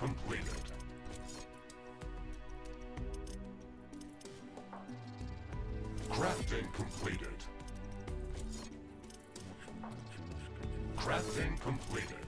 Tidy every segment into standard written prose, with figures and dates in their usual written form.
completed. Crafting completed. Crafting completed.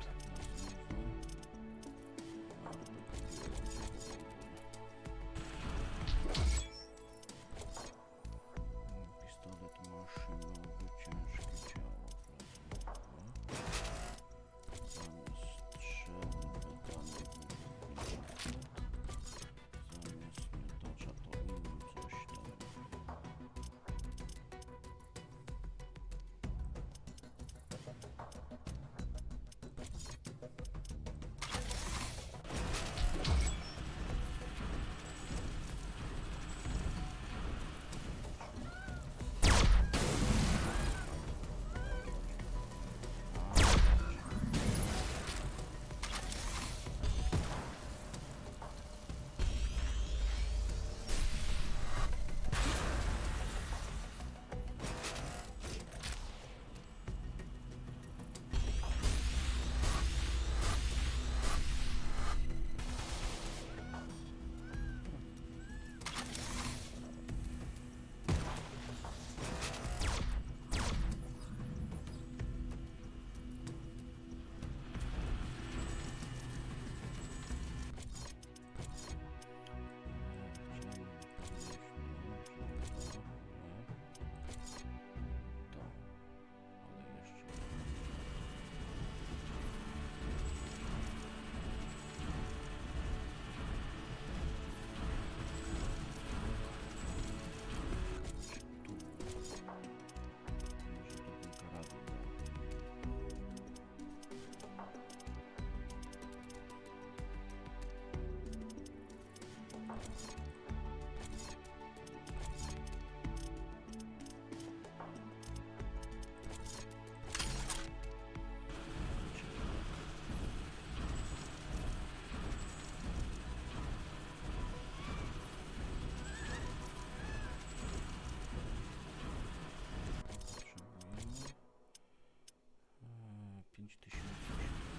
Pistolet maszynowy, ciężkie ciało plazmowe.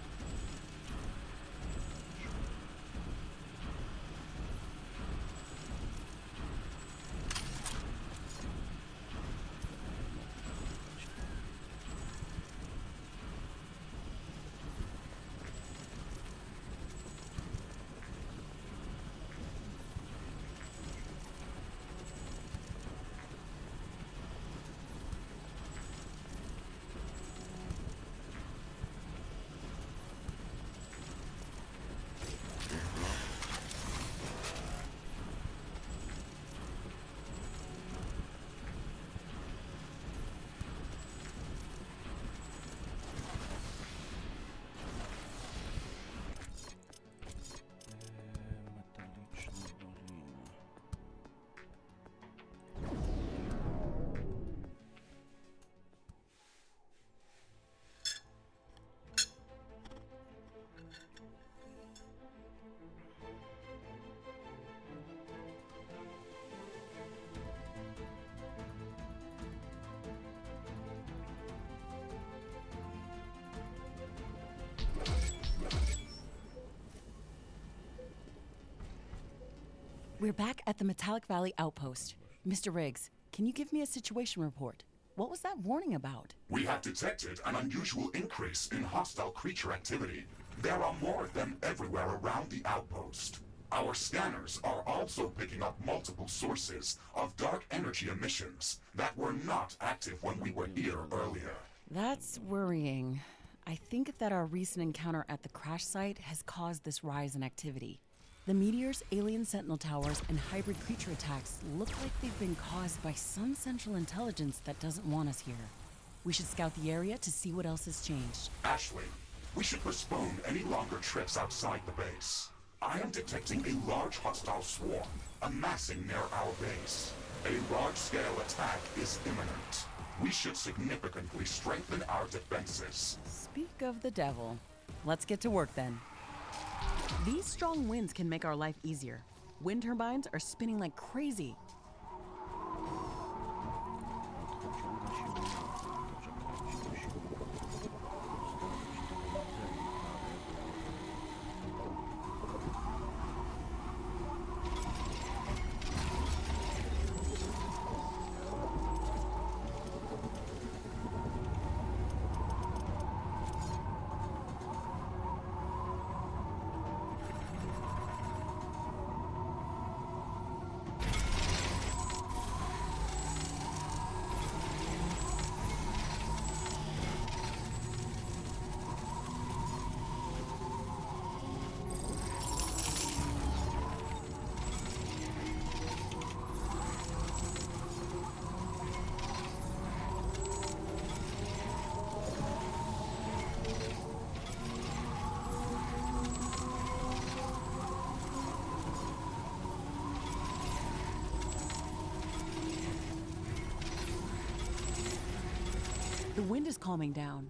Zamiast strzelby pedany wybuchnięte. Zamiast miotacza to innym coś tam. Potrzebujemy 5000. Metaliczne doliny. We're back at the Metallic Valley outpost. Mr. Riggs, can you give me a situation report? What was that warning about? We have detected an unusual increase in hostile creature activity. There are more of them everywhere around the outpost. Our scanners are also picking up multiple sources of dark energy emissions that were not active when we were here earlier. That's worrying. I think that our recent encounter at the crash site has caused this rise in activity. The meteors, alien sentinel towers, and hybrid creature attacks look like they've been caused by some central intelligence that doesn't want us here. We should scout the area to see what else has changed. Ashley, we should postpone any longer trips outside the base. I am detecting a large hostile swarm amassing near our base. A large-scale attack is imminent. We should significantly strengthen our defenses. Speak of the devil. Let's get to work then. These strong winds can make our life easier. Wind turbines are spinning like crazy. Odciąga się wind is calming down.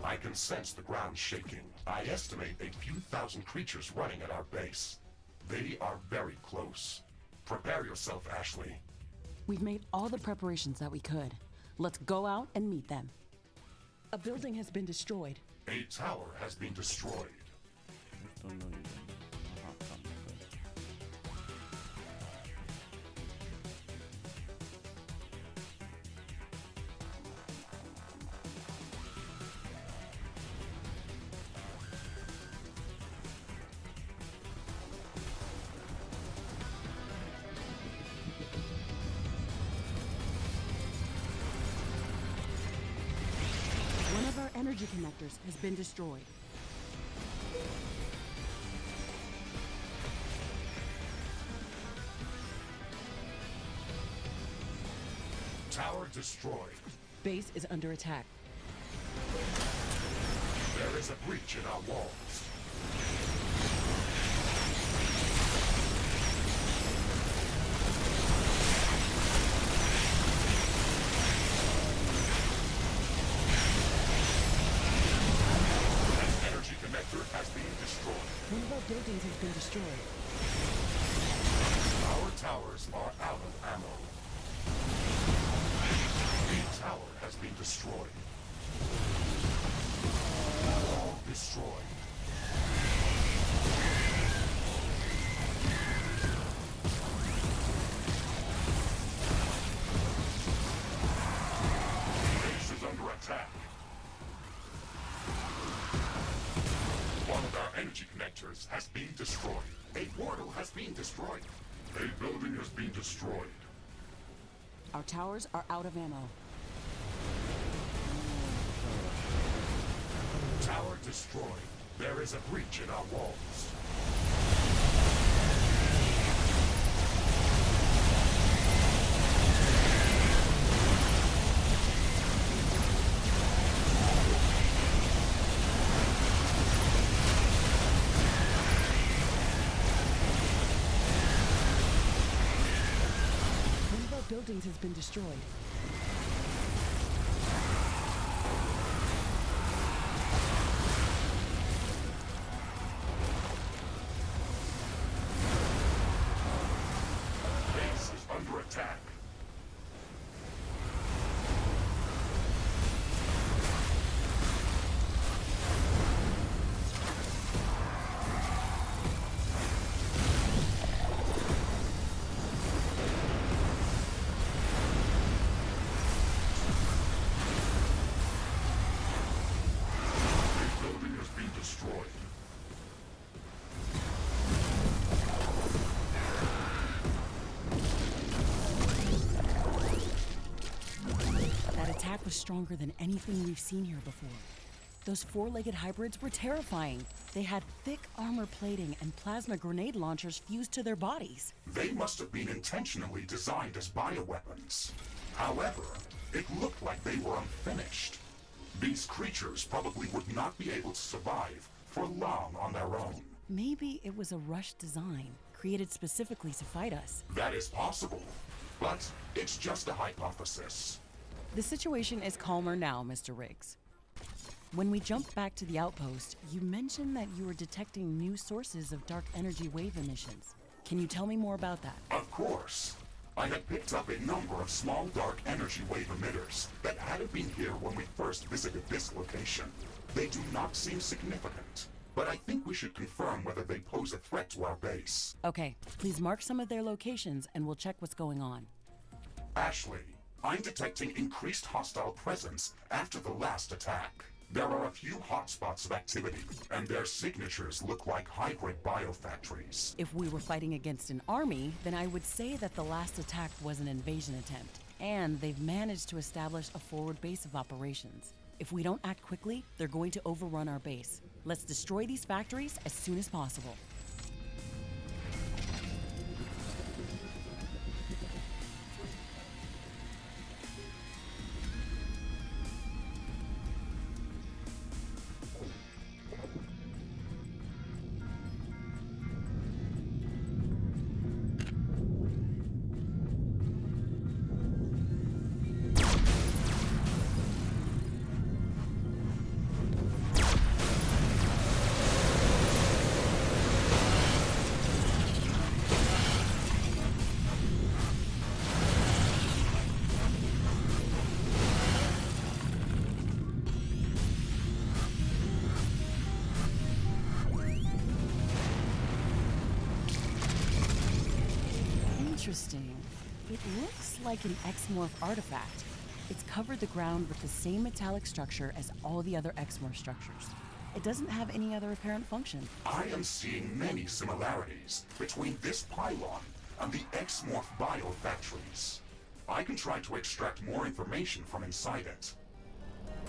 I can sense the ground shaking. I estimate a few thousand creatures running at our base. They are very close. Prepare yourself, Ashley. We've made all the preparations that we could. Let's go out and meet them. A building has been destroyed. A tower has been destroyed. Don't know you then. Aha, tam, okej. One of our energy connectors has been destroyed. Tower destroyed. Base is under attack. There is a breach in our walls. buildings has been destroyed. Our towers are out of ammo. The tower has been destroyed. All destroyed. Base is under attack. One of our energy connectors has been destroyed. A portal has been destroyed. A building has been destroyed. Our towers are out of ammo. Tower destroyed. There is a breach in our walls. One of our buildings has been destroyed. Base is under attack. A building has been destroyed. That attack was stronger than anything we've seen here before. Those four-legged hybrids were terrifying. They had thick armor plating and plasma grenade launchers fused to their bodies. They must have been intentionally designed as bioweapons. However, it looked like they were unfinished. These creatures probably would not be able to survive for long on their own. Maybe it was a rushed design, created specifically to fight us. That is possible, but it's just a hypothesis. The situation is calmer now, Mr. Riggs. When we jumped back to the outpost, you mentioned that you were detecting new sources of dark energy wave emissions. Can you tell me more about that? Of course. I had picked up a number of small dark energy wave emitters that hadn't been here when we first visited this location. They do not seem significant, but I think we should confirm whether they pose a threat to our base. Okay, please mark some of their locations and we'll check what's going on. Ashley, I'm detecting increased hostile presence after the last attack. There are a few hotspots of activity, and their signatures look like hybrid biofactories. If we were fighting against an army, then I would say that the last attack was an invasion attempt, and they've managed to establish a forward base of operations. If we don't act quickly, they're going to overrun our base. Let's destroy these factories as soon as possible. Interesting. It looks like an X-Morph artifact. It's covered the ground with the same metallic structure as all the other X-Morph structures. It doesn't have any other apparent function. I am seeing many similarities between this pylon and the X-Morph biofactories. I can try to extract more information from inside it.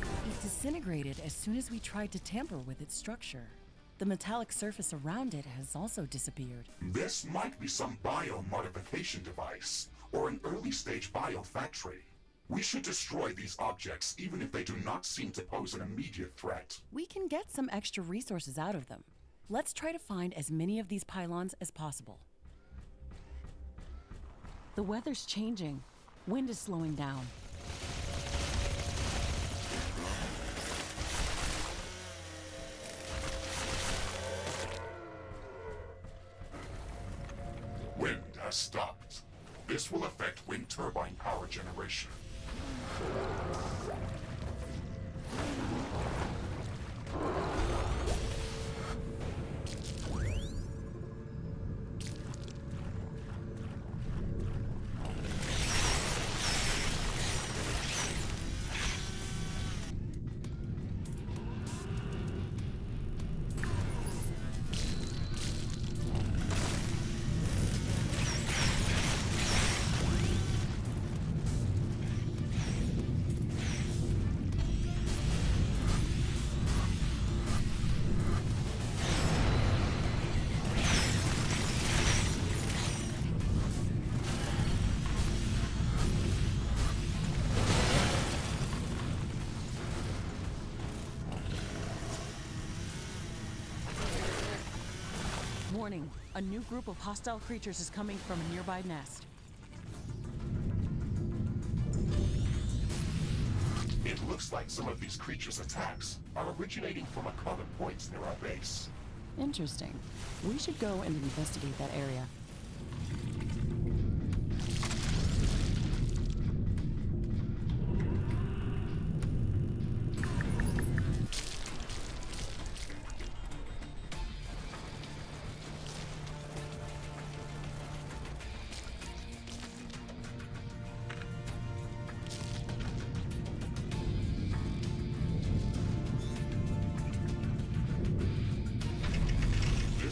It disintegrated as soon as we tried to tamper with its structure. The metallic surface around it has also disappeared. This might be some biomodification device or an early-stage biofactory. We should destroy these objects even if they do not seem to pose an immediate threat. We can get some extra resources out of them. Let's try to find as many of these pylons as possible. The weather's changing. Wind is slowing down. has stopped. This will affect wind turbine power generation. Warning, a new group of hostile creatures is coming from a nearby nest. It looks like some of these creatures' attacks are originating from a common point near our base. Interesting. We should go and investigate that area.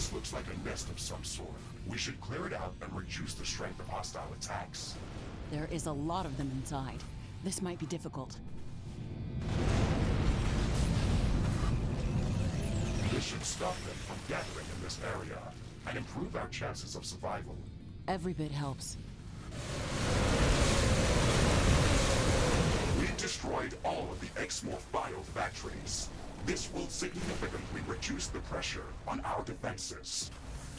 This looks like a nest of some sort. We should clear it out and reduce the strength of hostile attacks. There is a lot of them inside. This might be difficult. This should stop them from gathering in this area and improve our chances of survival. Every bit helps. We destroyed all of the X-Morph biofactories. This will significantly reduce the pressure on our defenses.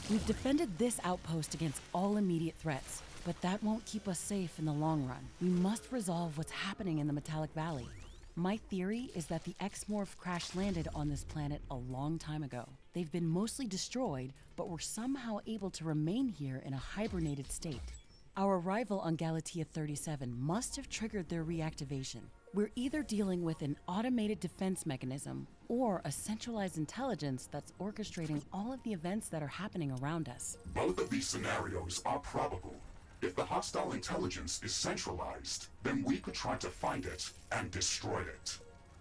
We've defended this outpost against all immediate threats, but that won't keep us safe in the long run. We must resolve what's happening in the Metallic Valley. My theory is that the X-Morph crash landed on this planet a long time ago. They've been mostly destroyed, but were somehow able to remain here in a hibernated state. Our arrival on Galatea 37 must have triggered their reactivation. We're either dealing with an automated defense mechanism or a centralized intelligence that's orchestrating all of the events that are happening around us. Both of these scenarios are probable. If the hostile intelligence is centralized, then we could try to find it and destroy it.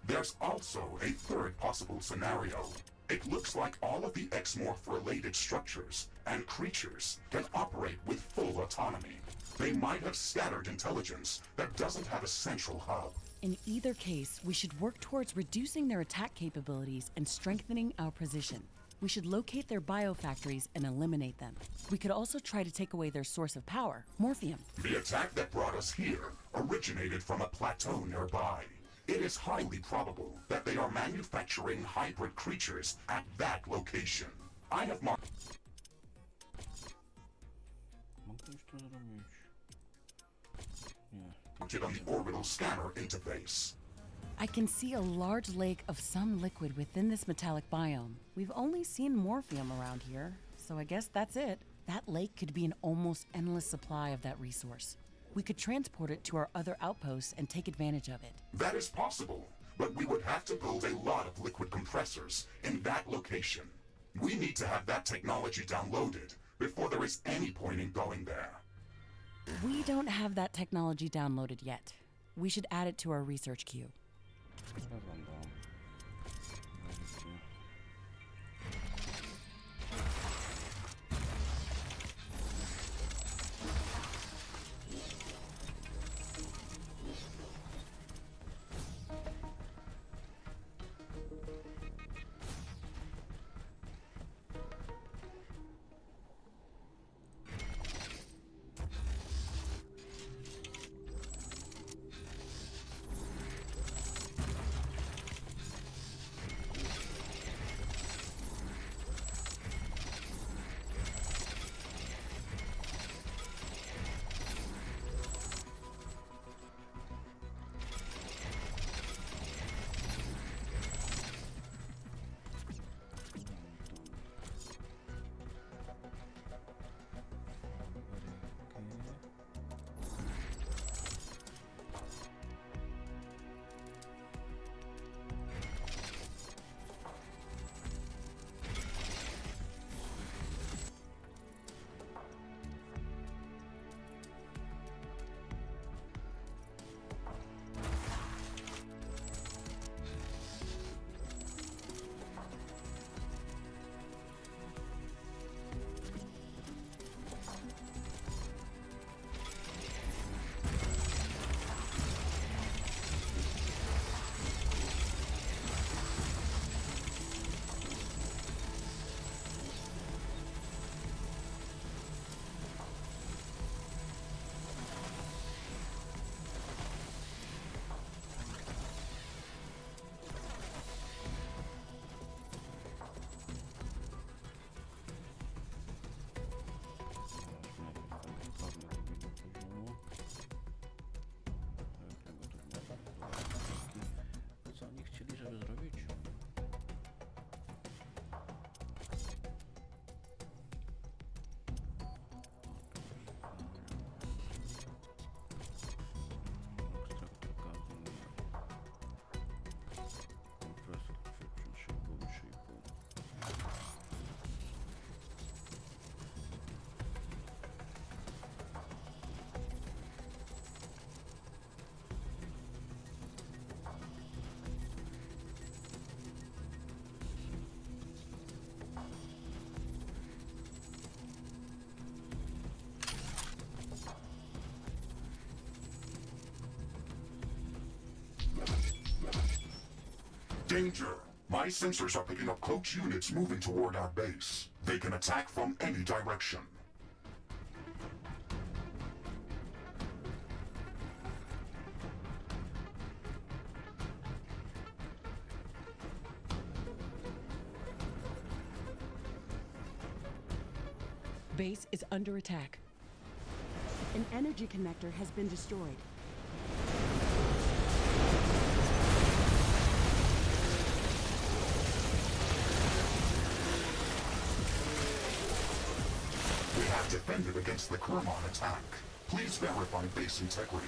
There's also a third possible scenario. It looks like all of the X-Morph-related structures and creatures can operate with full autonomy. They might have scattered intelligence that doesn't have a central hub. In either case, we should work towards reducing their attack capabilities and strengthening our position. We should locate their biofactories and eliminate them. We could also try to take away their source of power, Morphium. The attack that brought us here originated from a plateau nearby. It is highly probable that they are manufacturing hybrid creatures at that location. I have marked it on the orbital scanner interface. I can see a large lake of some liquid within this metallic biome. We've only seen Morphium around here, so I guess that's it. That lake could be an almost endless supply of that resource. We could transport it to our other outposts and take advantage of it. That is possible, but we would have to build a lot of liquid compressors in that location. We need to have that technology downloaded before there is any point in going there. We don't have that technology downloaded yet. We should add it to our research queue. 찾아간다. Danger! My sensors are picking up cloaked units moving toward our base. They can attack from any direction. Base is under attack. An energy connector has been destroyed. We have defended against the Kermon attack. Please verify base integrity.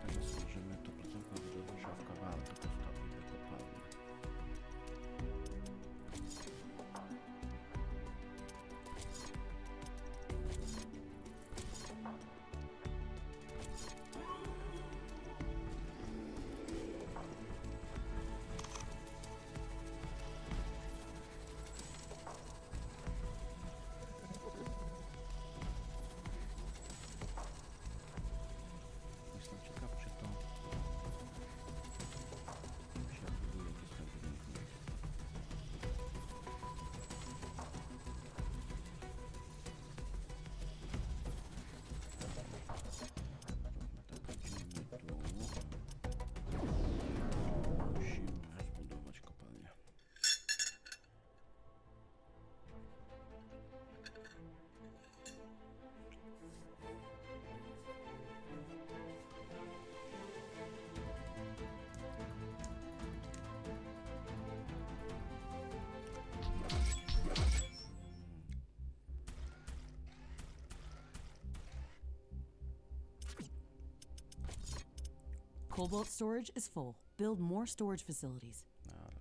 Teraz możemy to placówkę do drzewka walki postawić wykopalnię. Jestem ciekaw, czy to się buduje jakieś tam wyniki. Musimy zbudować kopalnię. Cobalt storage is full. Build more storage facilities. Zaraz.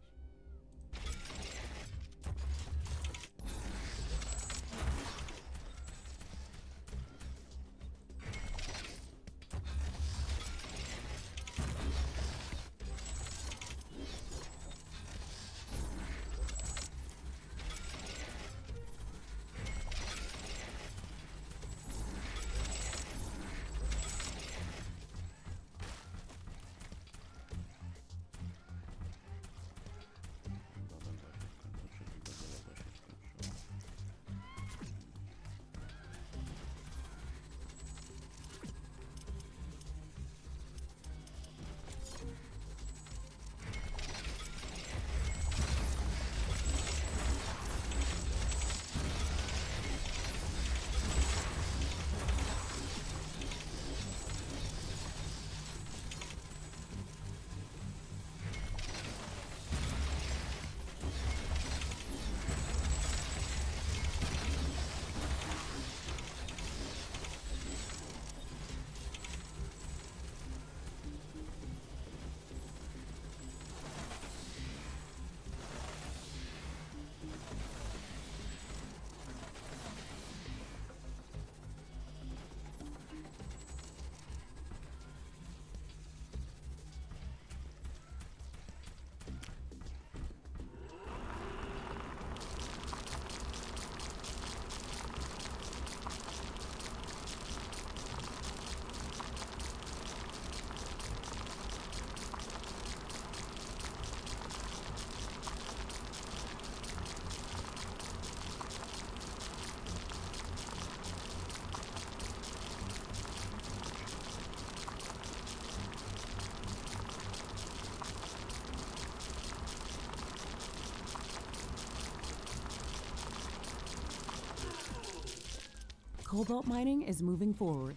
Cobalt mining is moving forward.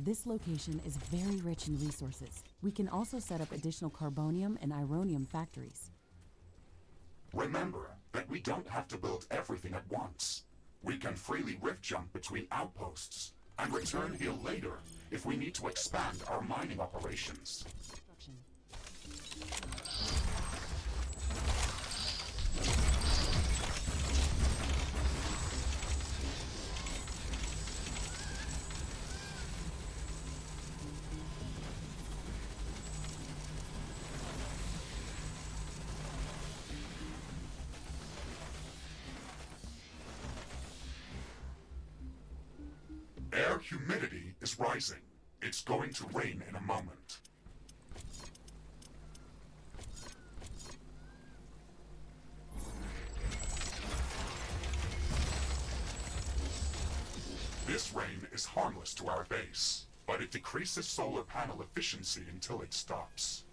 This location is very rich in resources. We can also set up additional carbonium and ironium factories. Remember that we don't have to build everything at once. We can freely rift jump between outposts. and return here later if we need to expand our mining operations. Air humidity is rising. It's going to rain in a moment. This rain is harmless to our base, but it decreases solar panel efficiency until it stops.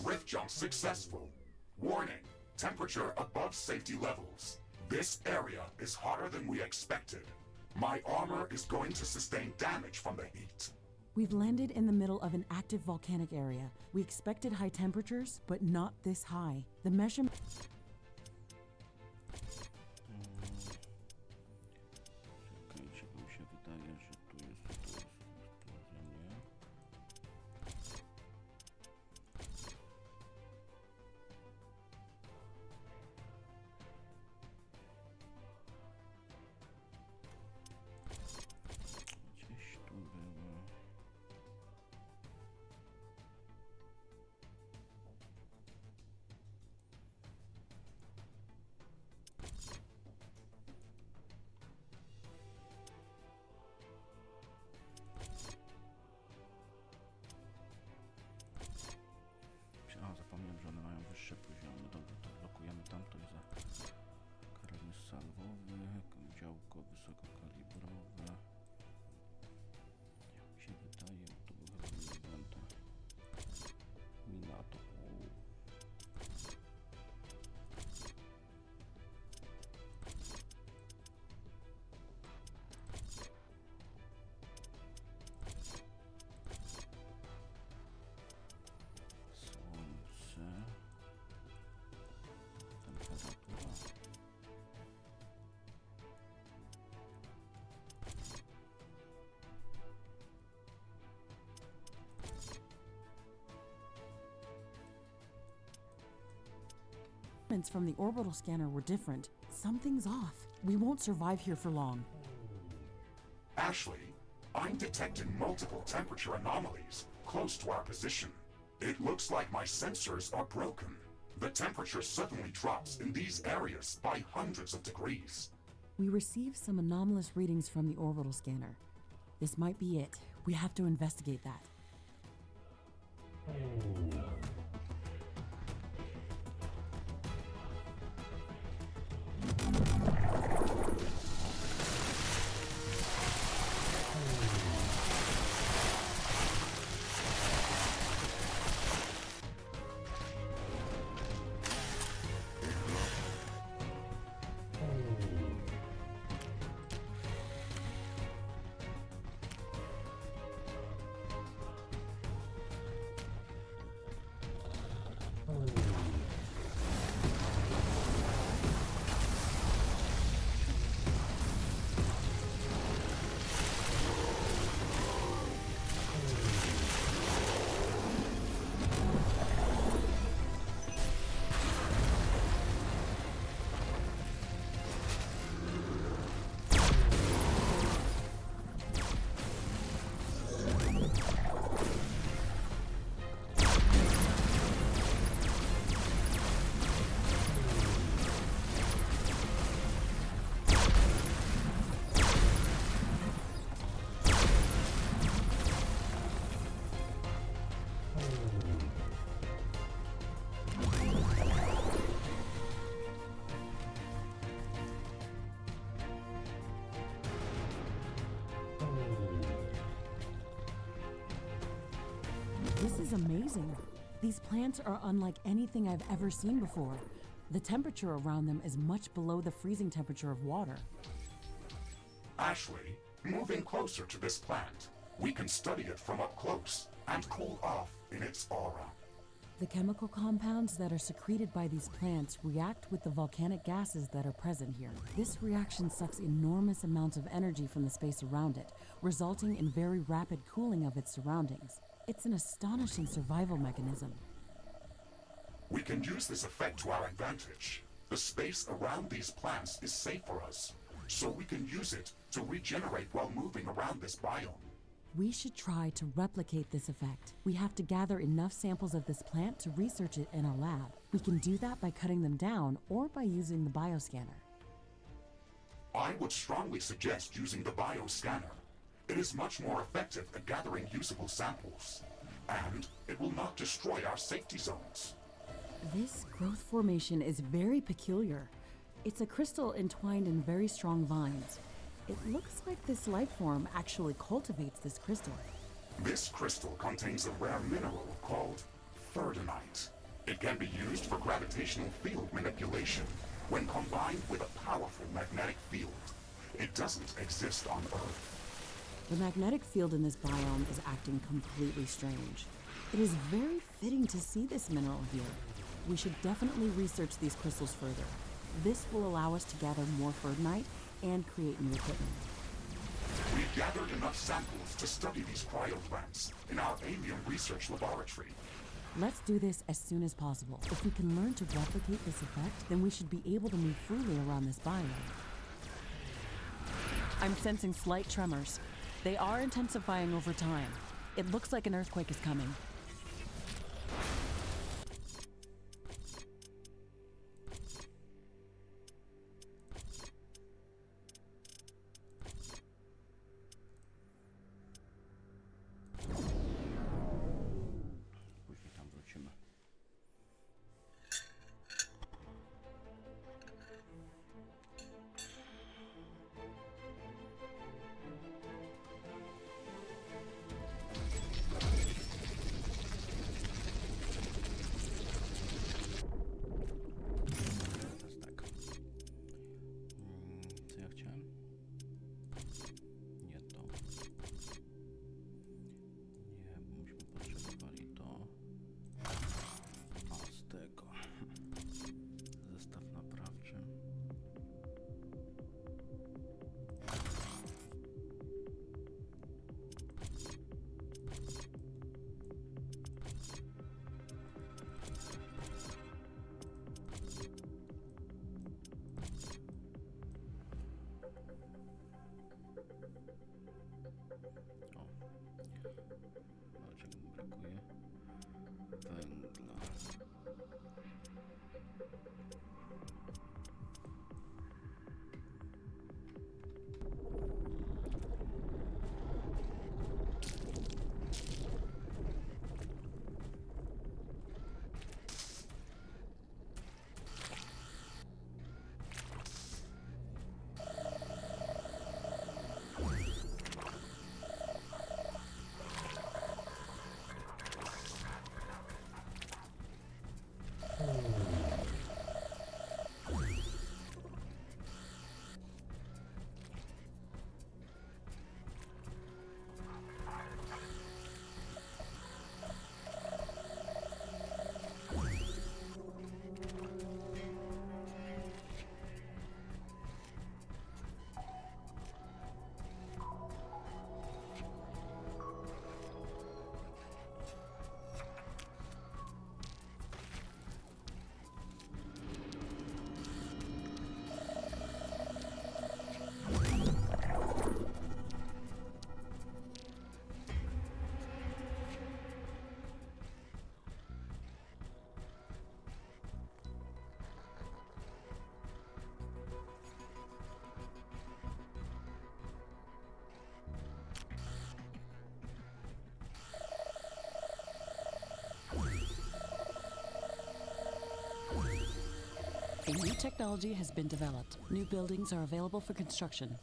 Rift jump successful. Warning, temperature above safety levels. This area is hotter than we expected. My armor is going to sustain damage from the heat. We've landed in the middle of an active volcanic area. We expected high temperatures, but not this high. The measurement... Czekajcie, bo mi się wydaje, że tu jest sprawdzenie. Gdzieś tu było. A, zapomniałem, że one mają wyższe poziomy. Dobra, to blokujemy tamto i za karabin salwowy, działko wysokokalibrowe. Jak mi się wydaje, to był chyba eventa. Minato. Słońce. Temperatura. from the orbital scanner were different. Something's off. We won't survive here for long. Ashley, I'm detecting multiple temperature anomalies close to our position. It looks like my sensors are broken. The temperature suddenly drops in these areas by hundreds of degrees. We received some anomalous readings from the orbital scanner. This might be it. We have to investigate that. is amazing. These plants are unlike anything I've ever seen before. The temperature around them is much below the freezing temperature of water. Ashley, moving closer to this plant, we can study it from up close and cool off in its aura. The chemical compounds that are secreted by these plants react with the volcanic gases that are present here. This reaction sucks enormous amounts of energy from the space around it, resulting in very rapid cooling of its surroundings. It's an astonishing survival mechanism. We can use this effect to our advantage. The space around these plants is safe for us, so we can use it to regenerate while moving around this biome. We should try to replicate this effect. We have to gather enough samples of this plant to research it in our lab. We can do that by cutting them down or by using the bioscanner. I would strongly suggest using the bioscanner. It is much more effective at gathering usable samples, and it will not destroy our safety zones. This growth formation is very peculiar. It's a crystal entwined in very strong vines. It looks like this life form actually cultivates this crystal. This crystal contains a rare mineral called ferdinite. It can be used for gravitational field manipulation when combined with a powerful magnetic field. It doesn't exist on Earth. The magnetic field in this biome is acting completely strange. It is very fitting to see this mineral here. We should definitely research these crystals further. This will allow us to gather more ferdinite and create new equipment. We've gathered enough samples to study these cryoplants in our alien research laboratory. Let's do this as soon as possible. If we can learn to replicate this effect, then we should be able to move freely around this biome. I'm sensing slight tremors. They are intensifying over time. It looks like an earthquake is coming. Później tam wrócimy. Teraz tak. Co ja chciałem? Nie to. Nie, bo myśmy potrzebowali to. O, z tego. Zestaw naprawczy. O. No, czego mi brakuje? Węgla. A new technology has been developed. New buildings are available for construction.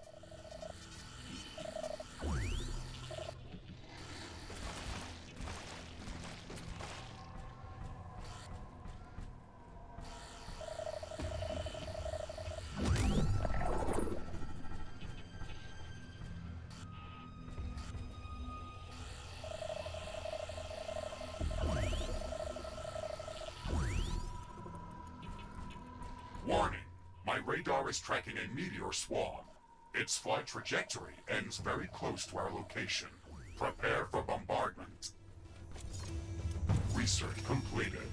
radar is tracking a meteor swarm. Its flight trajectory ends very close to our location. Prepare for bombardment. Research completed.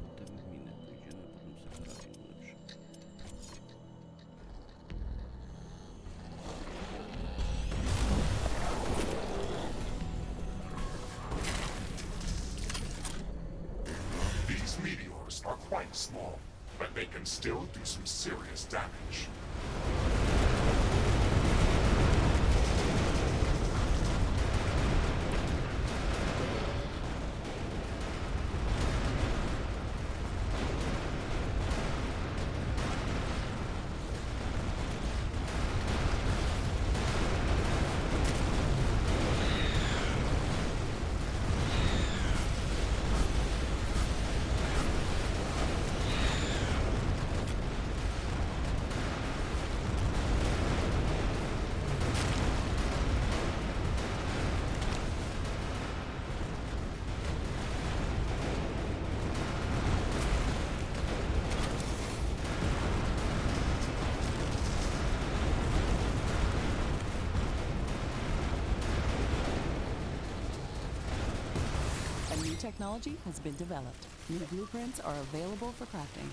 Potem w minę pójdziemy, potem sobie karabin ulepszymy. These meteors are quite small, but they can still do some serious damage. A new technology has been developed. New blueprints are available for crafting.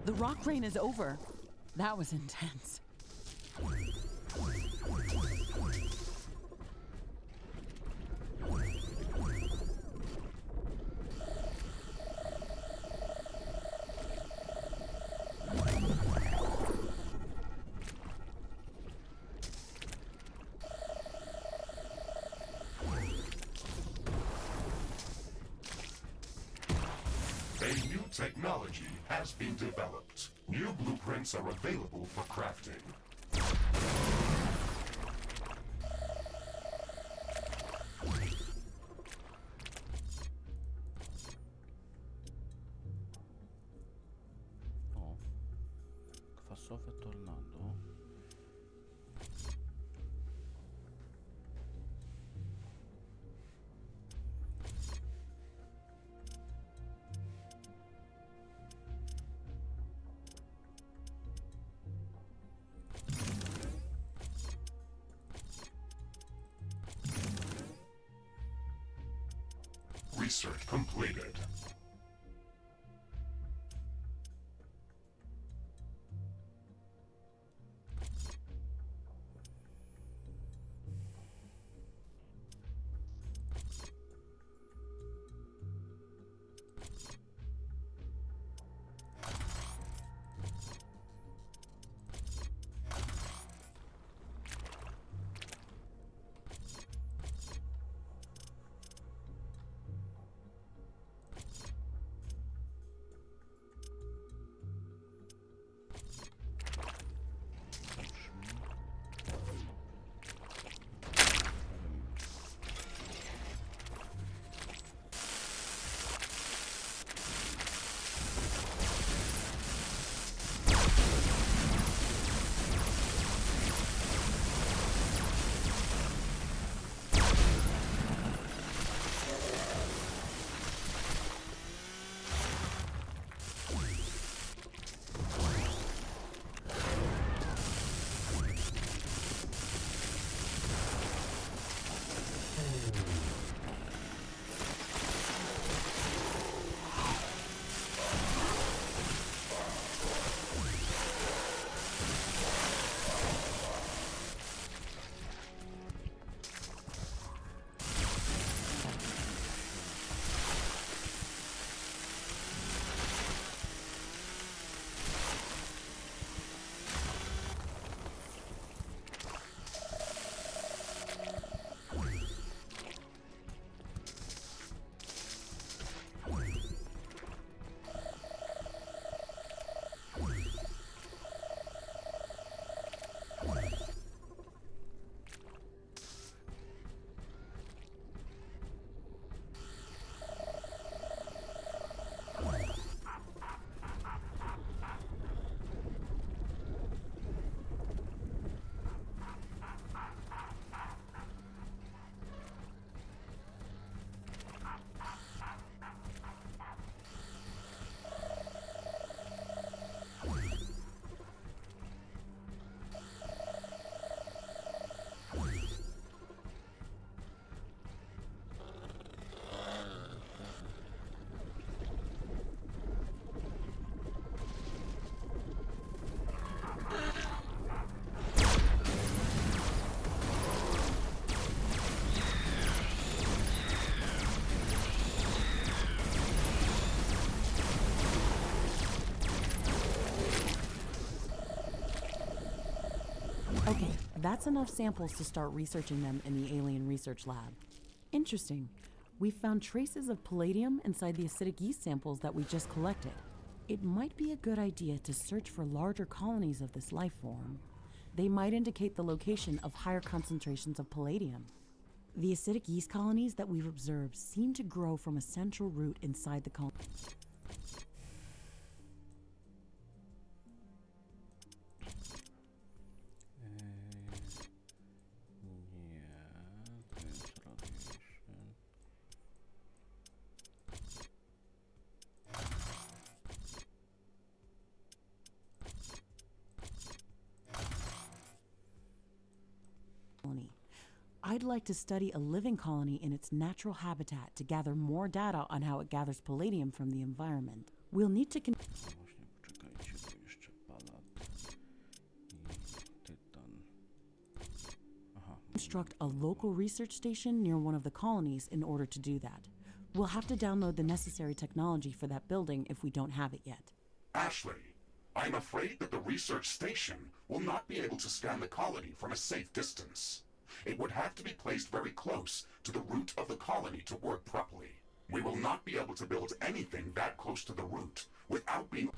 The rock rain is over. That was intense. A new technology has been developed. New blueprints are available for crafting. O, kwasowe tornado. Research completed. Okay, that's enough samples to start researching them in the alien research lab. Interesting. We found traces of palladium inside the acidic yeast samples that we just collected. It might be a good idea to search for larger colonies of this life form. They might indicate the location of higher concentrations of palladium. The acidic yeast colonies that we've observed seem to grow from a central root inside the colony. Nie, to jest radiation. I'd like to study a living colony in its natural habitat to gather more data on how it gathers palladium from the environment. We'll need to Właśnie, poczekajcie, tu jeszcze palat i tytan. Aha, construct a local research station near one of the colonies in order to do that. We'll have to download the necessary technology for that building if we don't have it yet. Ashley, I'm afraid that the research station will not be able to scan the colony from a safe distance. It would have to be placed very close to the root of the colony to work properly. We will not be able to build anything that close to the root without being...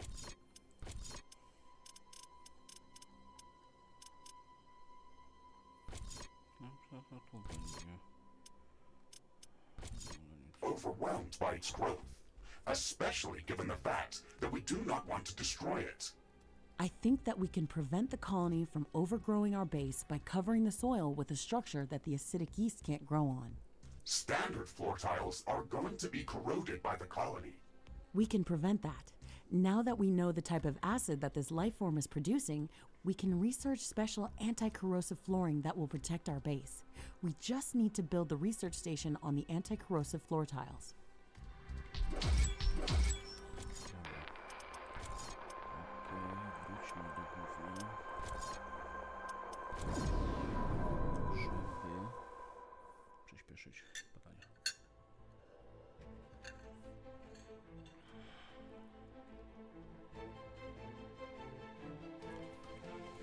no co to tu będzie? overwhelmed by its growth, especially given the fact that we do not want to destroy it. I think that we can prevent the colony from overgrowing our base by covering the soil with a structure that the acidic yeast can't grow on. Standard floor tiles are going to be corroded by the colony. We can prevent that. Now that we know the type of acid that this life form is producing, we can research special anti-corrosive flooring that will protect our base. We just need to build the research station on the anti-corrosive floor tiles. Wróćmy do gówna. Żeby przyspieszyć badania.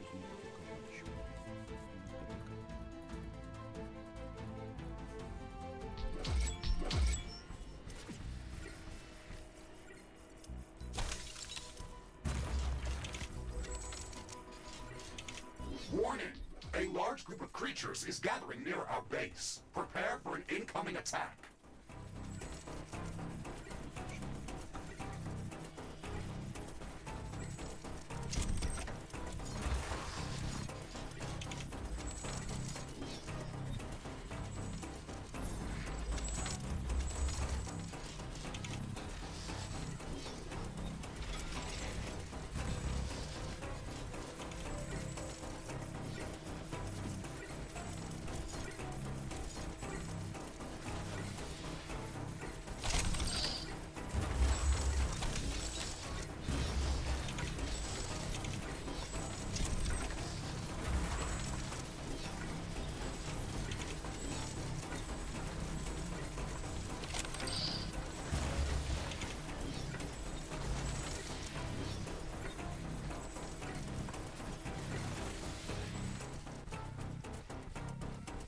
Zmodyfikować gadekę. Warning! A large group of creatures is gathering near our base. Prepare for an incoming attack.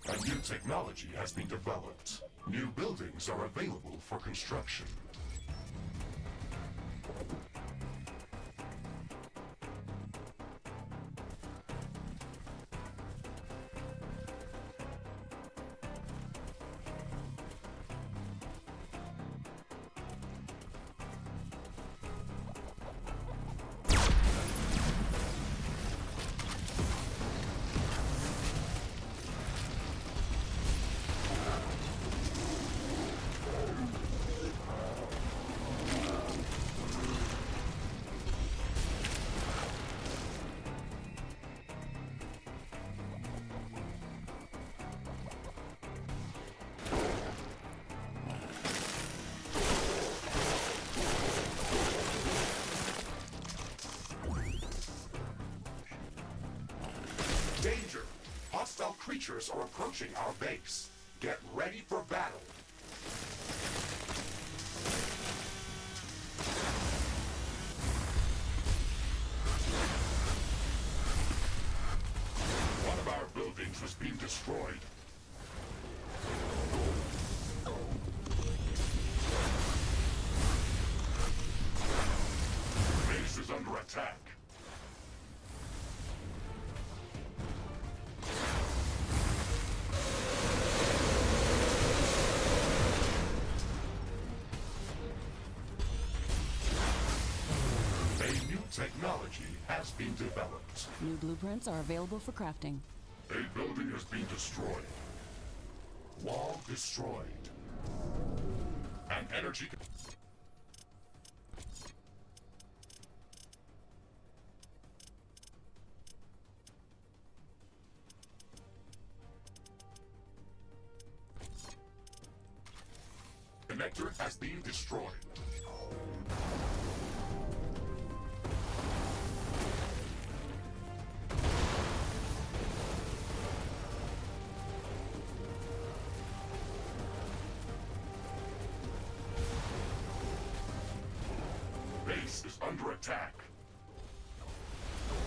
A new technology has been developed. New buildings are available for construction. Danger! Hostile creatures are approaching our base. Get ready for battle. One base has been destroyed. Base is under attack. Technology has been developed. New blueprints are available for crafting. A building has been destroyed. Wall destroyed. An energy... Connector has been destroyed. Base is under attack.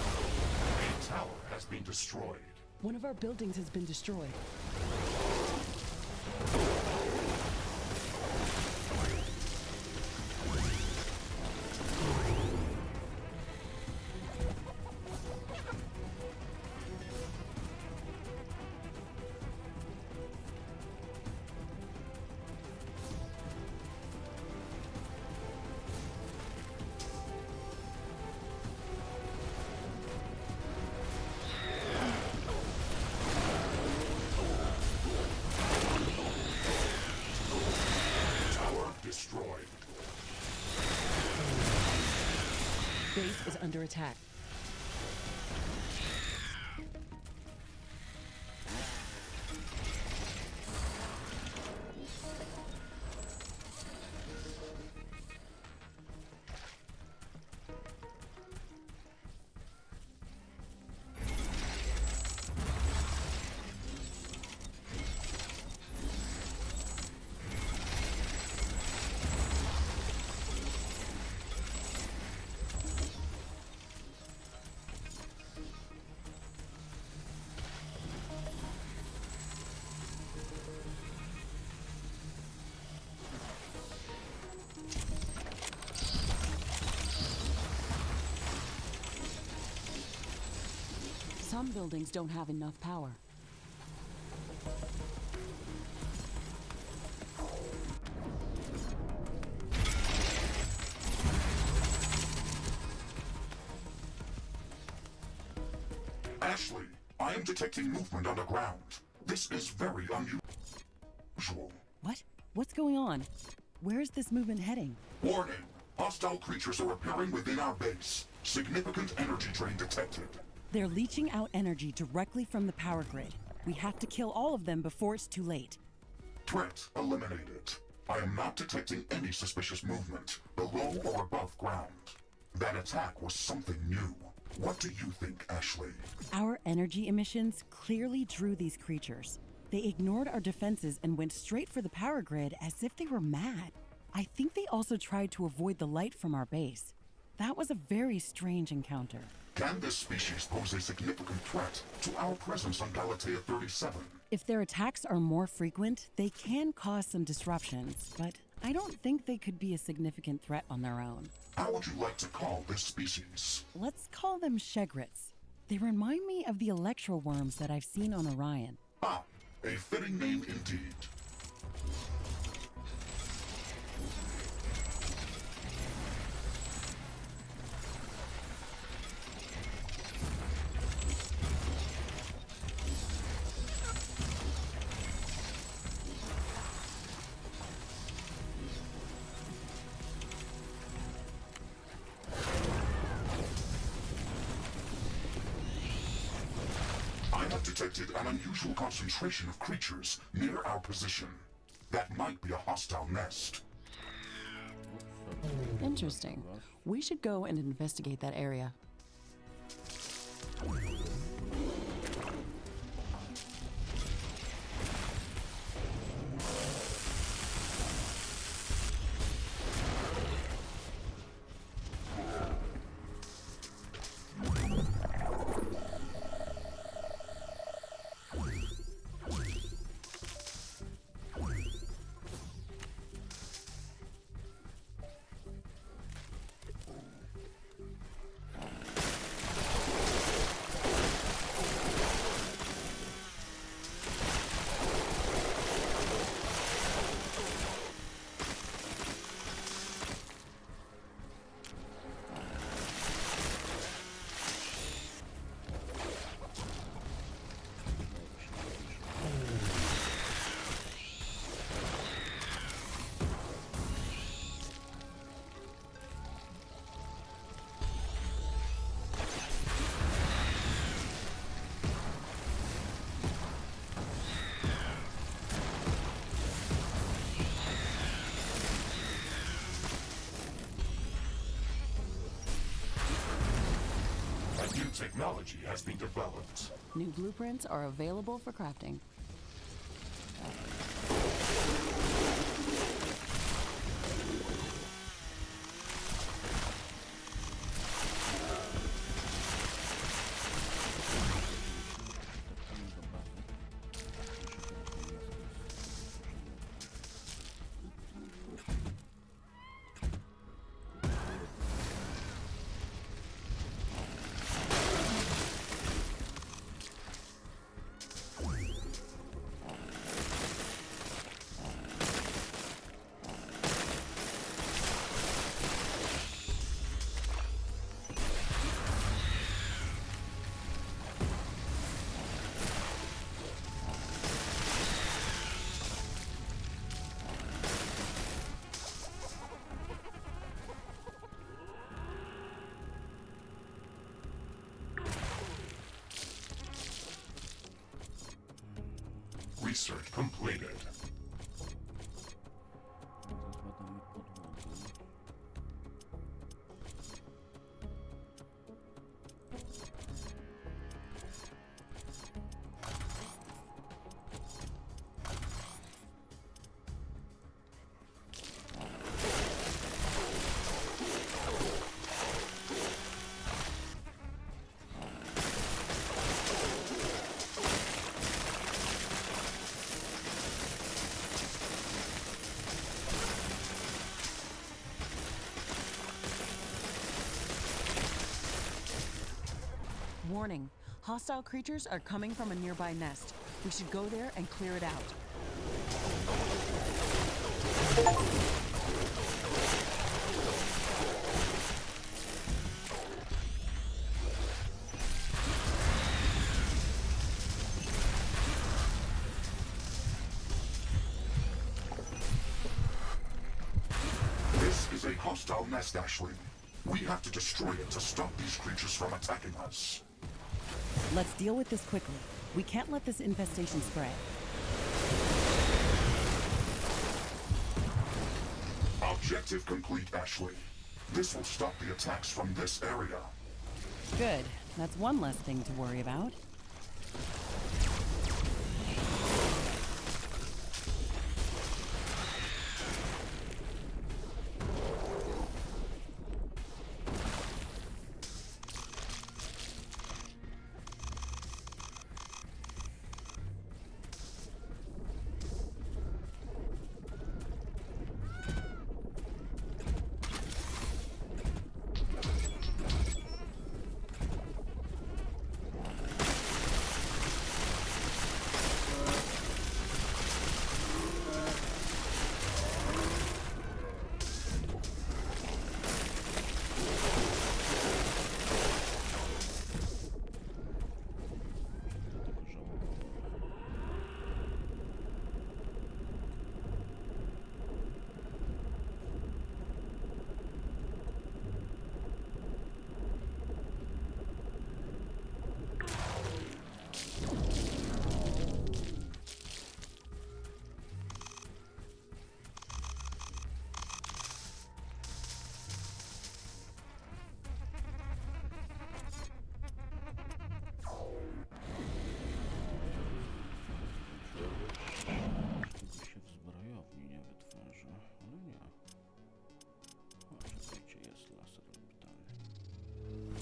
A tower has been destroyed. One of our buildings has been destroyed. Base is under attack. Some buildings don't have enough power. Ashley, I am detecting movement underground. This is very unusual. What? What's going on? Where is this movement heading? Warning! Hostile creatures are appearing within our base. Significant energy drain detected. They're leaching out energy directly from the power grid. We have to kill all of them before it's too late. Threat eliminated. I am not detecting any suspicious movement, below or above ground. That attack was something new. What do you think, Ashley? Our energy emissions clearly drew these creatures. They ignored our defenses and went straight for the power grid as if they were mad. I think they also tried to avoid the light from our base. That was a very strange encounter. Can this species pose a significant threat to our presence on Galatea 37? If their attacks are more frequent, they can cause some disruptions, but I don't think they could be a significant threat on their own. How would you like to call this species? Let's call them Shegrets. They remind me of the electro worms that I've seen on Orion. Ah, a fitting name indeed. Detected an unusual concentration of creatures near our position. That might be a hostile nest. Interesting. We should go and investigate that area. New technology has been developed. New blueprints are available for crafting. Research completed. Zbadamy podłogę. Warning, hostile creatures are coming from a nearby nest. We should go there and clear it out. This is a hostile nest, Ashley. We have to destroy it to stop these creatures from attacking us. Let's deal with this quickly. We can't let this infestation spread. Objective complete, Ashley. This will stop the attacks from this area. Good. That's one less thing to worry about.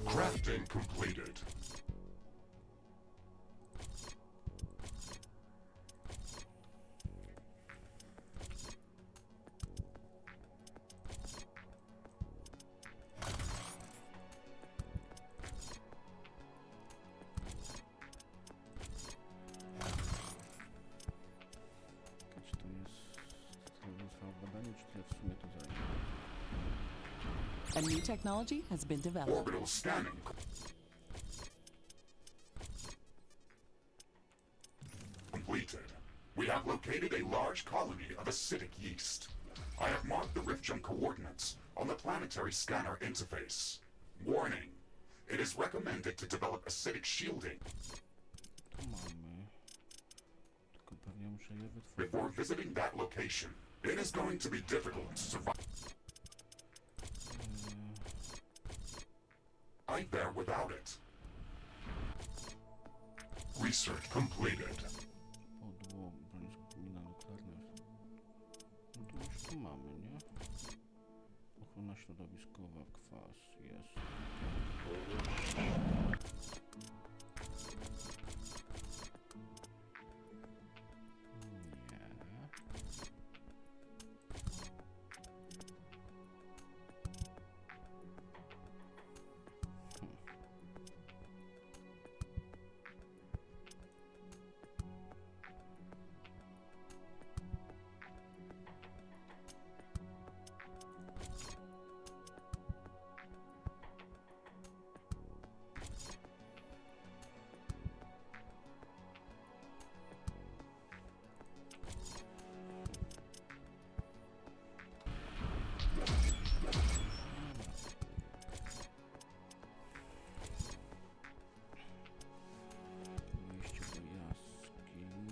Crafting completed. Czy to jest tyle trwało badanie, czy tyle w sumie to zajmie? A new technology has been developed. Orbital scanning. Completed. We have located a large colony of acidic yeast. I have marked the rift jump coordinates on the planetary scanner interface. Warning. It is recommended to develop acidic shielding Tu mamy. Tylko pewnie muszę je before wytworzyć. visiting that location. It is going to be difficult to survive. I bear without it. research completed. Podłoga, mina nuklearna. No to już tu mamy, nie? Ochrona środowiskowa, kwas, jest. Wejście do jaskiń.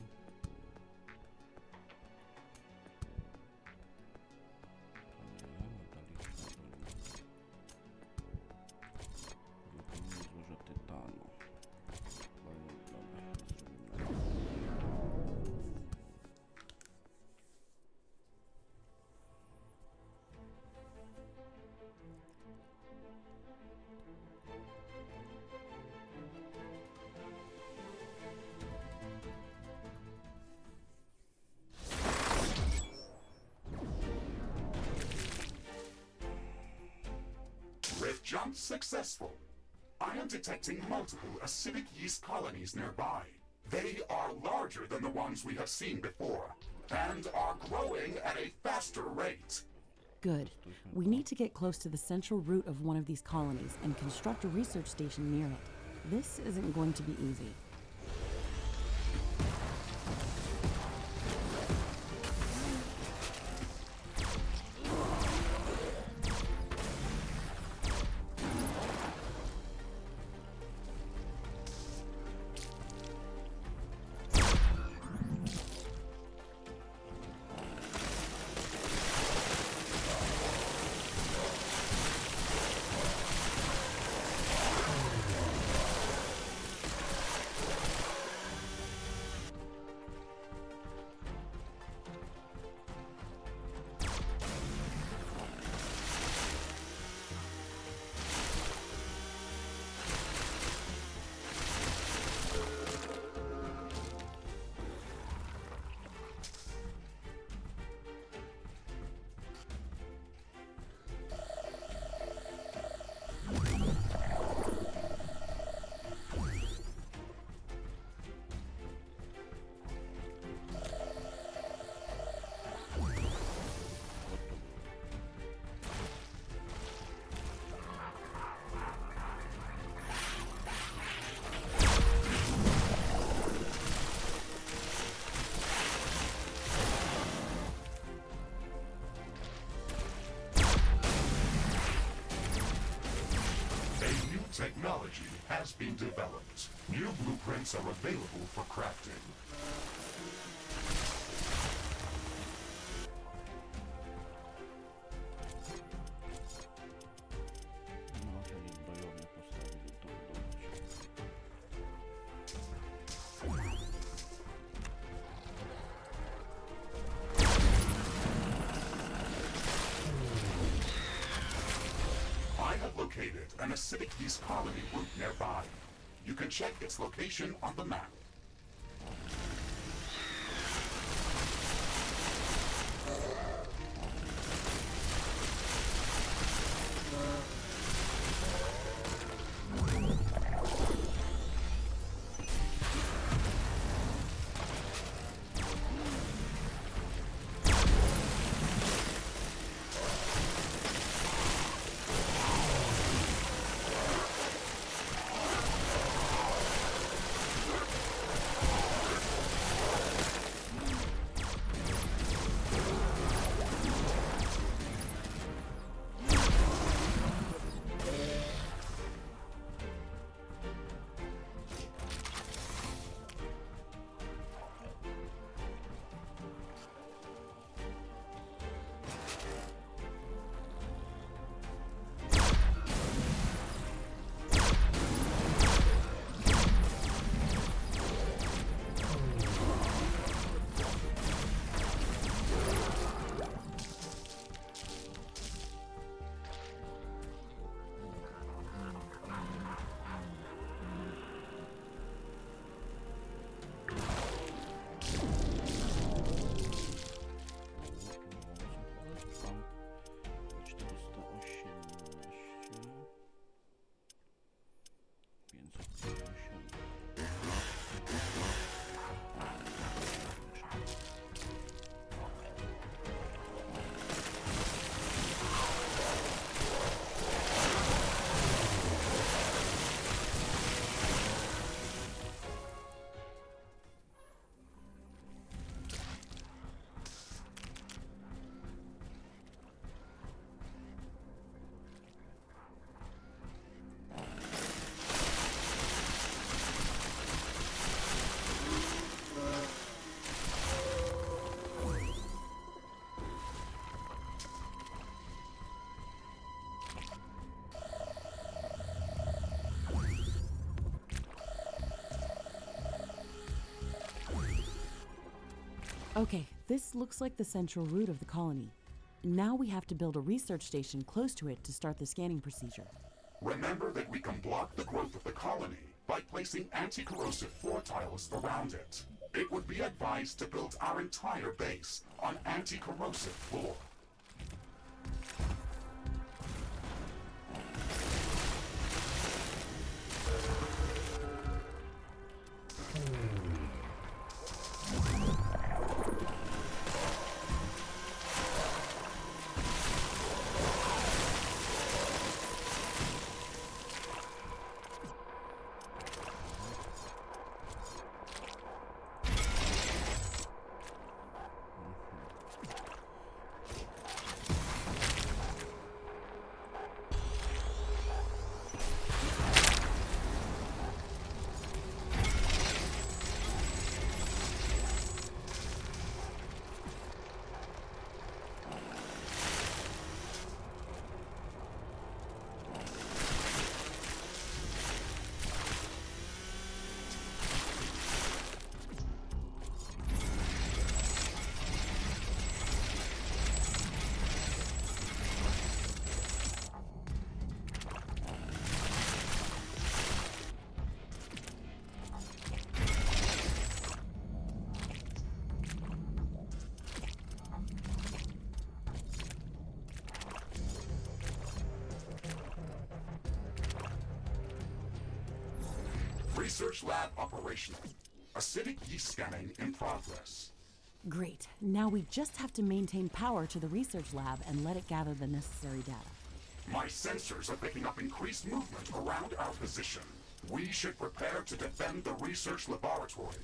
To nie, metaliczna broń. Wykonuje złoże tytanu. Dobra, zrobimy. Rift jump successful. I am detecting multiple acidic yeast colonies nearby. They are larger than the ones we have seen before, and are growing at a faster rate. Good. We need to get close to the central root of one of these colonies and construct a research station near it. This isn't going to be easy. Technology has been developed. New blueprints are available for crafting. No, czyli zbrojownię postawili to budować. I have located an acidic yeast colony route nearby. You can check its location on the map. Okay, this looks like the central route of the colony. Now we have to build a research station close to it to start the scanning procedure. Remember that we can block the growth of the colony by placing anti-corrosive floor tiles around it. It would be advised to build our entire base on anti-corrosive floor. Research lab operational. Acidic yeast scanning in progress. Great. Now we just have to maintain power to the research lab and let it gather the necessary data. My sensors are picking up increased movement around our position. We should prepare to defend the research laboratory.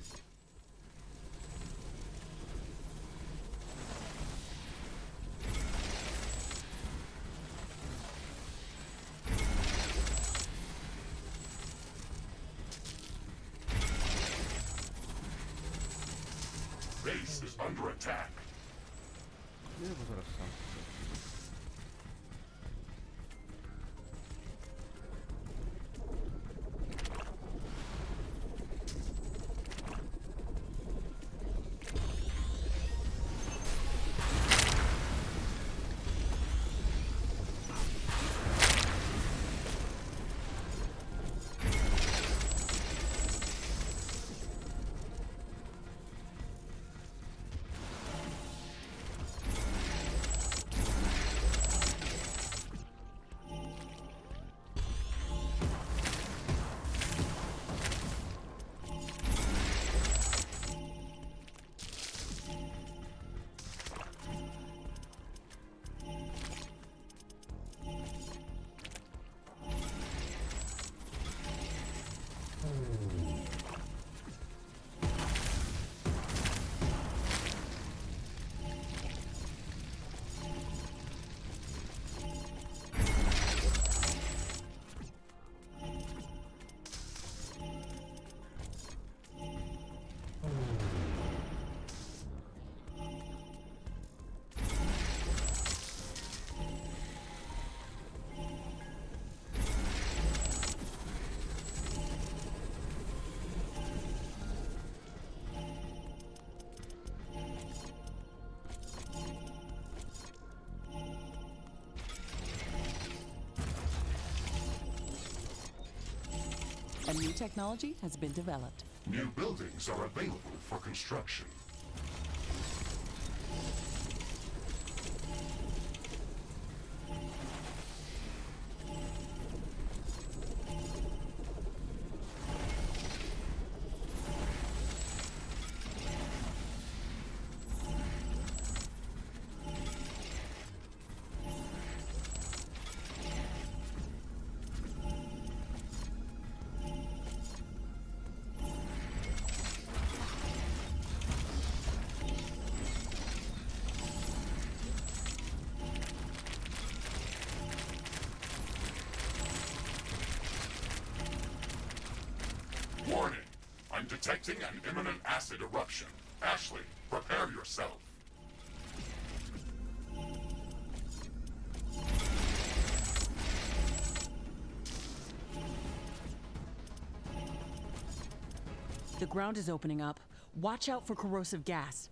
Base is under attack. Nie, bo zaraz sam. A new technology has been developed. New buildings are available for construction. Warning! I'm detecting an imminent acid eruption. Ashley, prepare yourself. The ground is opening up. Watch out for corrosive gas.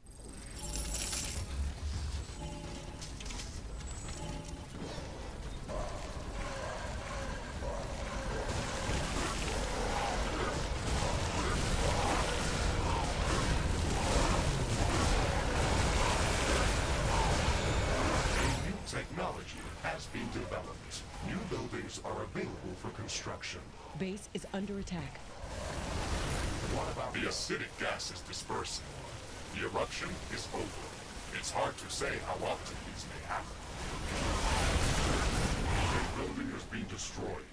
destruction. Base is under attack. What about the acidic gases dispersing? The eruption is over. It's hard to say how often these may happen. The building has been destroyed.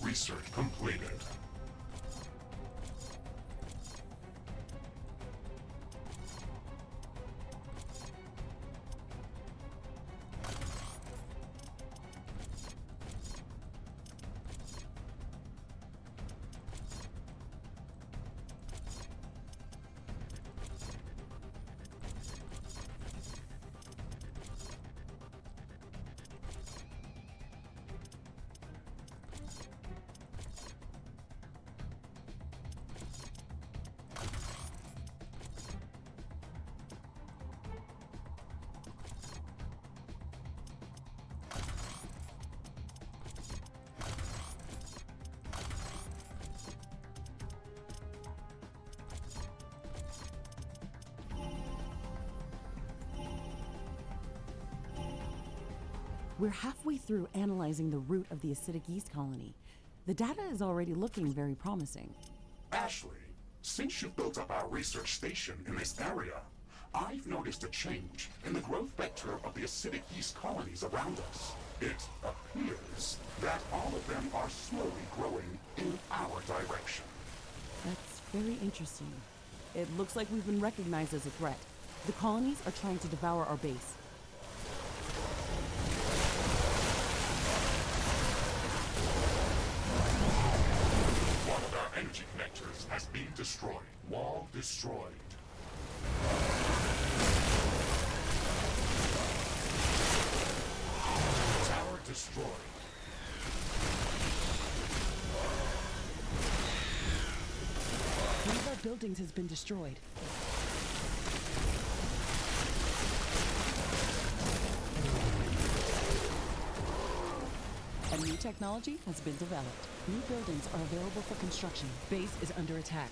Research completed. We're halfway through analyzing the root of the acidic yeast colony. The data is already looking very promising. Ashley, since you've built up our research station in this area, I've noticed a change in the growth vector of the acidic yeast colonies around us. It appears that all of them are slowly growing in our direction. That's very interesting. It looks like we've been recognized as a threat. The colonies are trying to devour our base. One of our energy connectors has been destroyed. Wall destroyed. Tower destroyed. One of our buildings has been destroyed. A new technology has been developed. New buildings are available for construction. Base is under attack.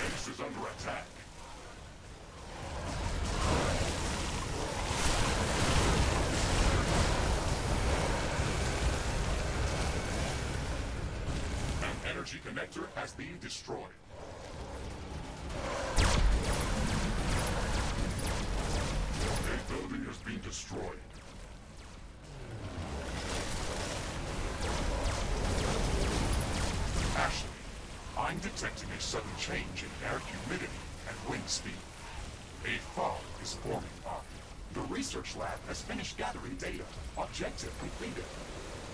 Base is under attack. An energy connector has been destroyed. detecting a sudden change in air humidity and wind speed. A fog is forming up. The research lab has finished gathering data. Objective completed.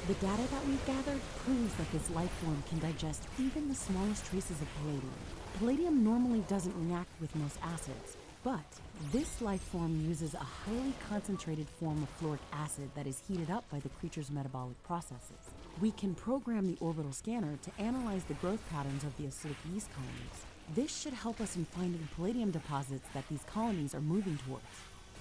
The data that we've gathered proves that this life form can digest even the smallest traces of palladium. Palladium normally doesn't react with most acids, but this life form uses a highly concentrated form of fluoric acid that is heated up by the creature's metabolic processes. We can program the orbital scanner to analyze the growth patterns of the acidic yeast colonies. This should help us in finding palladium deposits that these colonies are moving towards.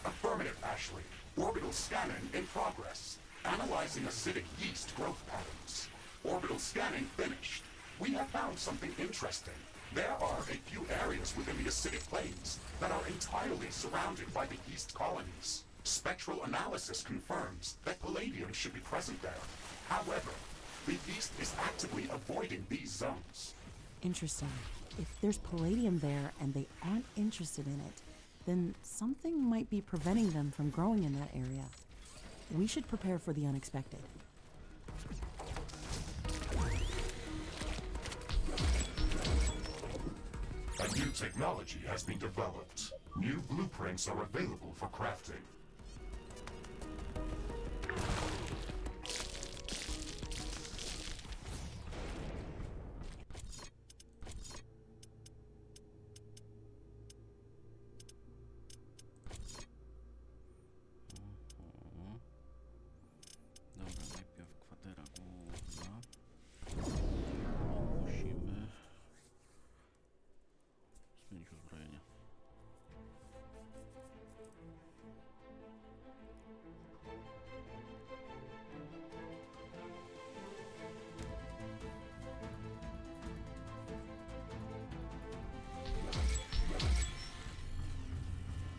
Affirmative, Ashley. Orbital scanning in progress. Analyzing acidic yeast growth patterns. Orbital scanning finished. We have found something interesting. There are a few areas within the acidic plains that are entirely surrounded by the yeast colonies. Spectral analysis confirms that palladium should be present there. However, the yeast is actively avoiding these zones. Interesting. If there's palladium there and they aren't interested in it, then something might be preventing them from growing in that area. We should prepare for the unexpected. A new technology has been developed. New blueprints are available for crafting. Dobra, najpierw kwatera główna. Musimy zmienić uzbrojenie. Teraz tak, karabin plazmowy. On ma ile? 453, jeszcze 483. Karabin plazmowy 607.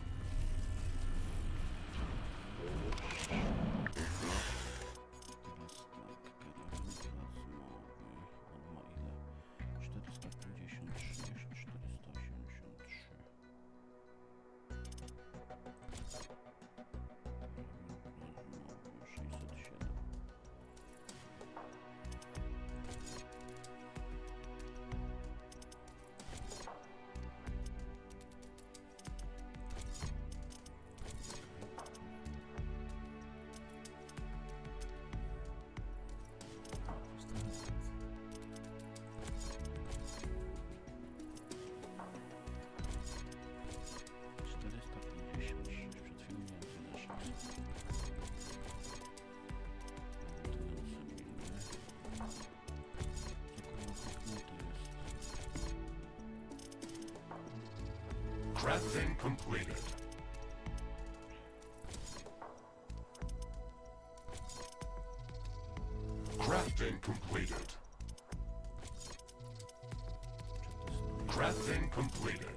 Crafting completed. Crafting completed. Crafting completed.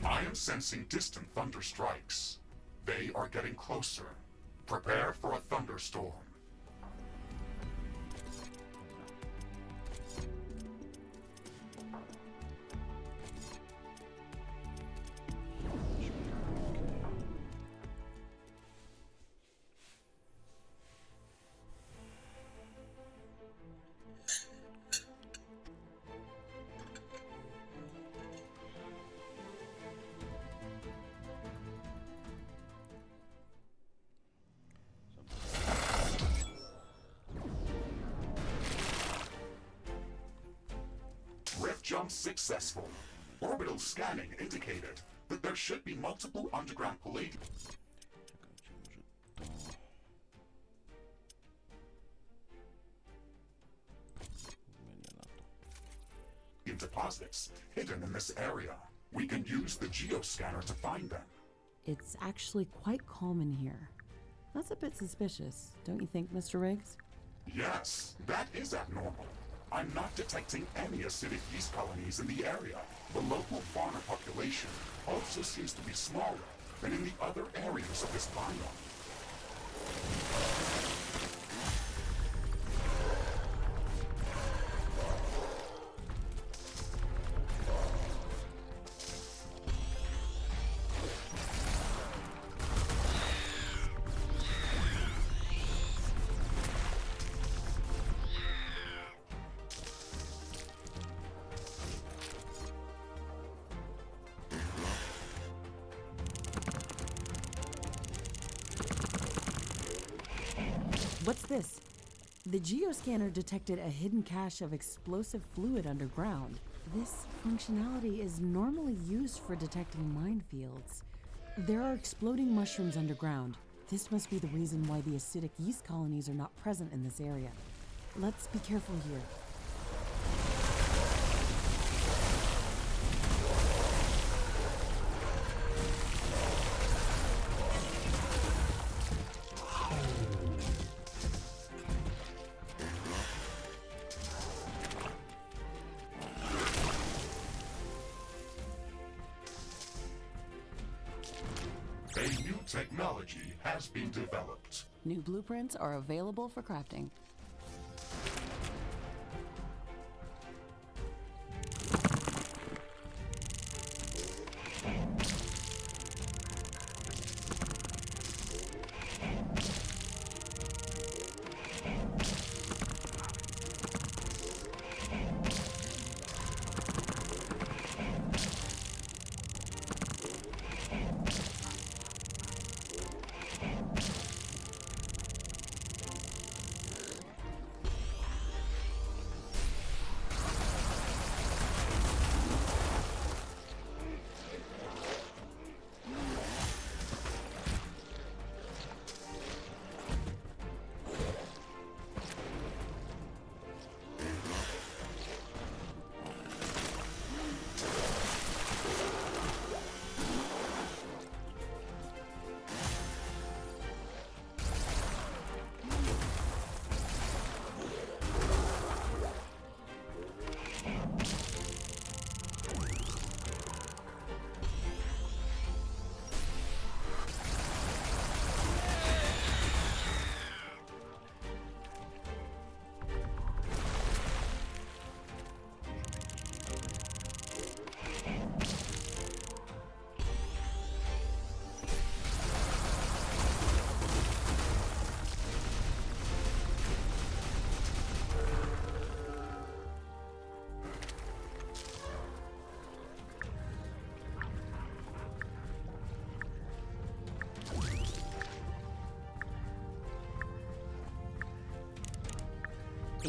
I am sensing distant thunder strikes. They are getting closer. Prepare for a thunderstorm. Jump successful. Orbital scanning indicated that there should be multiple underground palladium Czekajcie, może to... Zmienię na to. deposits hidden in this area. We can use the geoscanner to find them. It's actually quite calm in here. That's a bit suspicious, don't you think, Mr. Riggs? Yes, that is abnormal. I'm not detecting any acidic yeast colonies in the area. The local fauna population also seems to be smaller than in the other areas of this biome. What's this? The geoscanner detected a hidden cache of explosive fluid underground. This functionality is normally used for detecting minefields. There are exploding mushrooms underground. This must be the reason why the acidic yeast colonies are not present in this area. Let's be careful here. A new technology has been developed. New blueprints are available for crafting.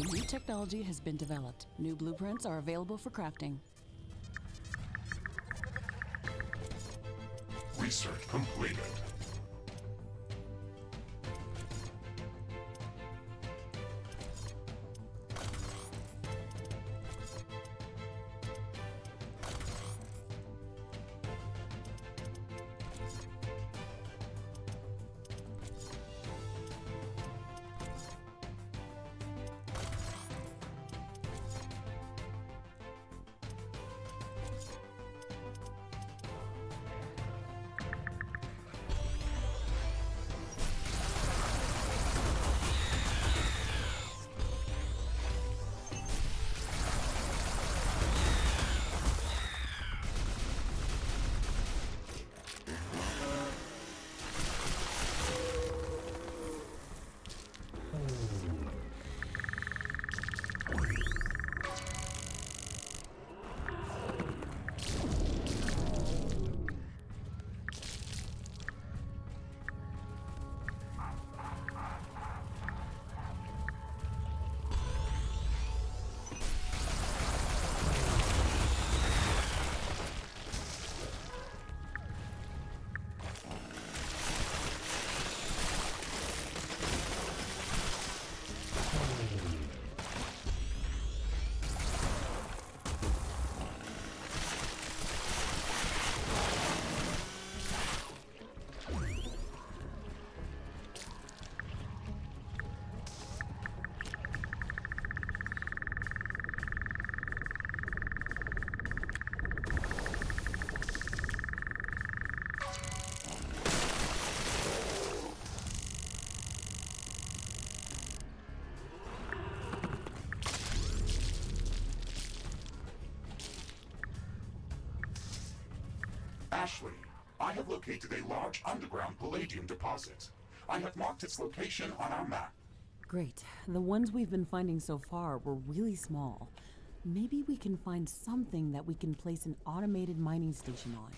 A new technology has been developed. New blueprints are available for crafting. Research completed. Ashley, I have located a large underground palladium deposit. I have marked its location on our map. Great. The ones we've been finding so far were really small. Maybe we can find something that we can place an automated mining station on.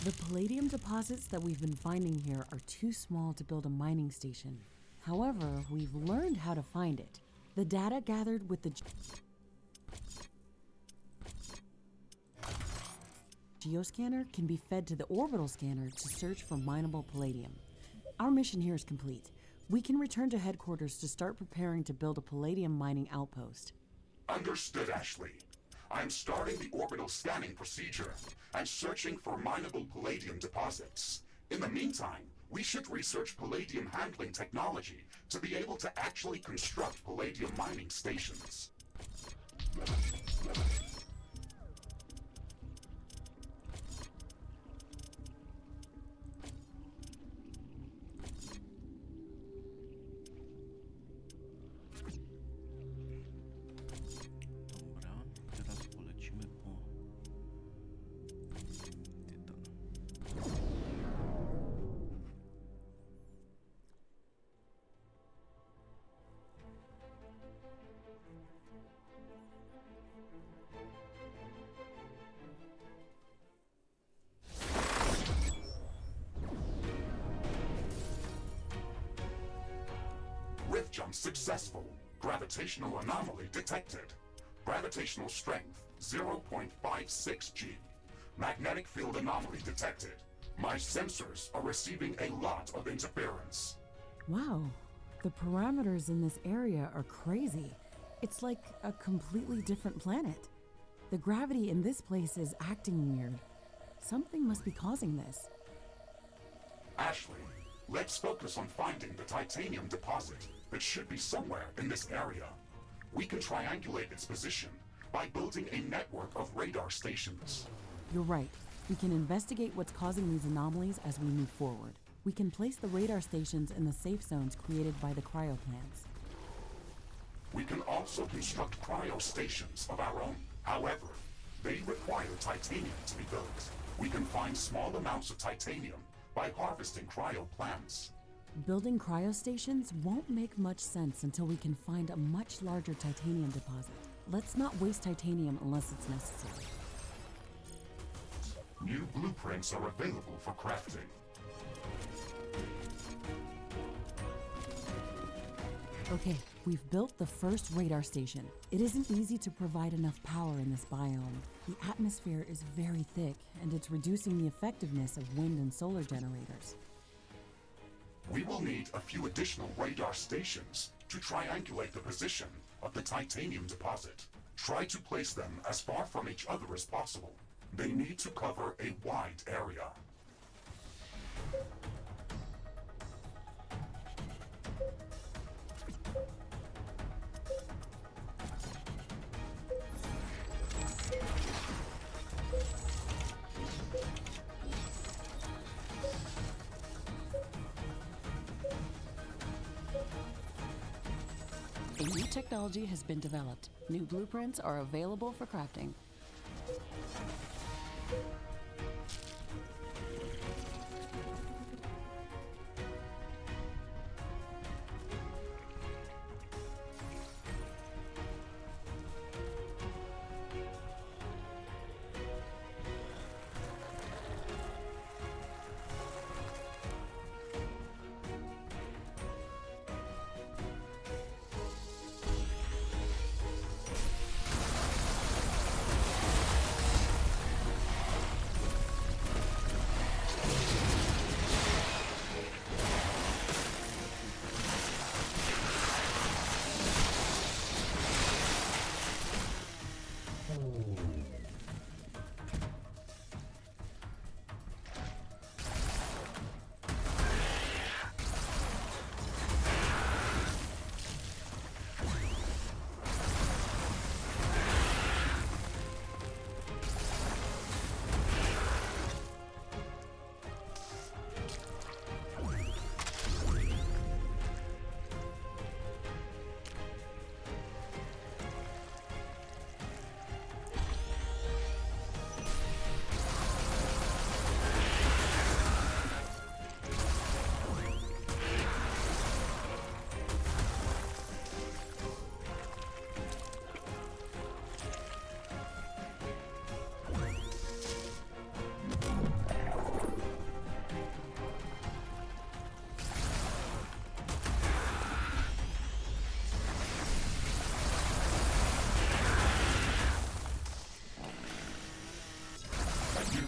The palladium deposits that we've been finding here are too small to build a mining station. However, we've learned how to find it. The data gathered with the geoscanner can be fed to the orbital scanner to search for mineable palladium. Our mission here is complete. We can return to headquarters to start preparing to build a palladium mining outpost. Understood, Ashley. I'm starting the orbital scanning procedure and searching for mineable palladium deposits. In the meantime, we should research palladium handling technology to be able to actually construct palladium mining stations. Dobra, teraz polecimy po tytan. Rift jump successful. Gravitational anomaly detected. Gravitational strength 0.56 G. Magnetic field anomaly detected. My sensors are receiving a lot of interference. Wow, the parameters in this area are crazy. It's like a completely different planet. The gravity in this place is acting weird. Something must be causing this. Ashley, let's focus on finding the titanium deposit that should be somewhere in this area. We can triangulate its position by building a network of radar stations. You're right. We can investigate what's causing these anomalies as we move forward. We can place the radar stations in the safe zones created by the cryo plants. We can also construct cryo stations of our own. However, they require titanium to be built. We can find small amounts of titanium by harvesting cryo plants. Building cryostations won't make much sense until we can find a much larger titanium deposit. Let's not waste titanium unless it's necessary. New blueprints are available for crafting. Okay, we've built the first radar station. It isn't easy to provide enough power in this biome. The atmosphere is very thick, and it's reducing the effectiveness of wind and solar generators. We will need a few additional radar stations to triangulate the position of the titanium deposit. Try to place them as far from each other as possible. They need to cover a wide area. A new technology has been developed. New blueprints are available for crafting.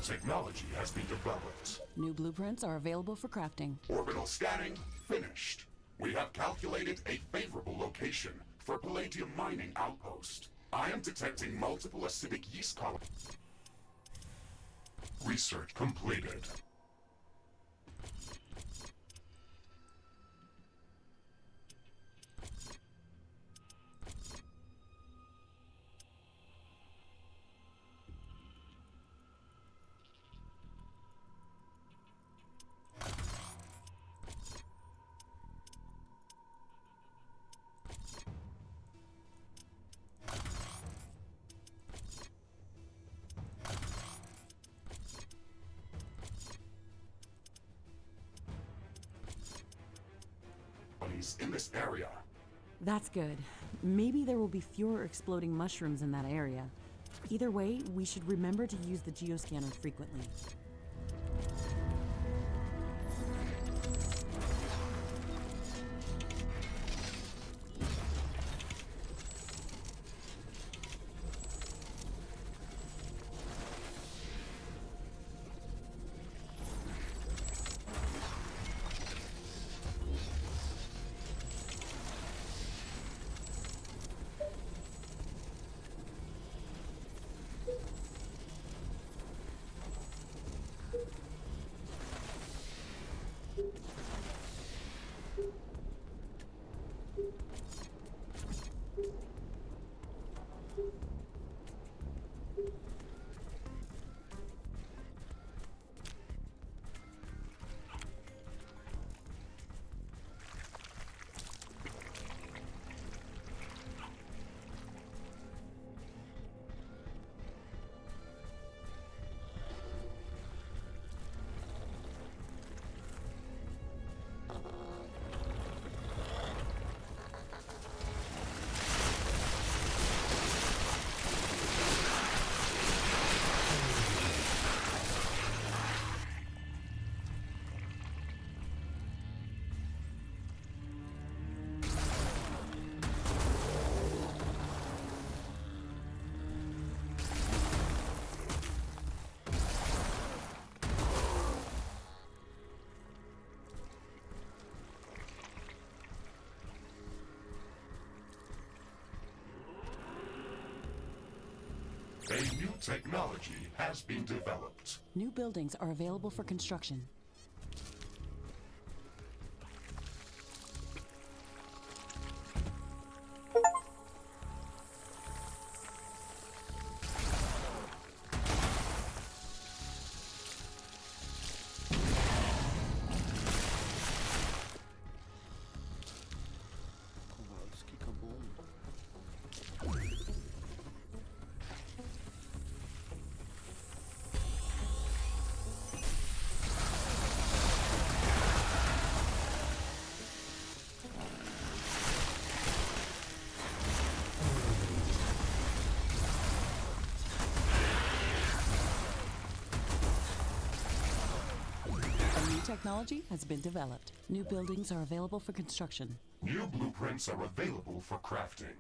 Technology has been developed. New blueprints are available for crafting. Orbital scanning finished. We have calculated a favorable location for palladium mining outpost. I am detecting multiple acidic yeast colonies. Research completed. In this area. That's good. Maybe there will be fewer exploding mushrooms in that area. Either way, we should remember to use the geoscanner frequently. A new technology has been developed. New buildings are available for construction. Kowalski, kabum. A new technology has been developed. New buildings are available for construction. New blueprints are available for crafting.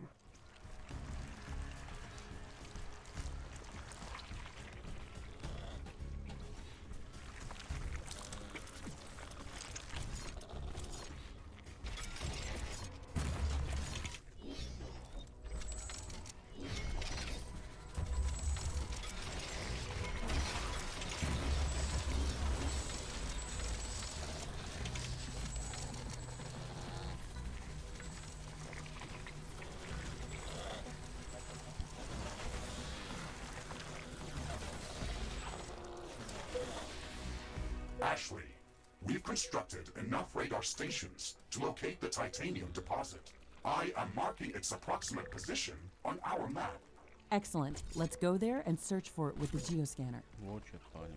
Ashley, we've constructed enough radar stations to locate the titanium deposit. I am marking its approximate position on our map. Excellent. Let's go there and search for it with the geoscanner. Łocie, panie.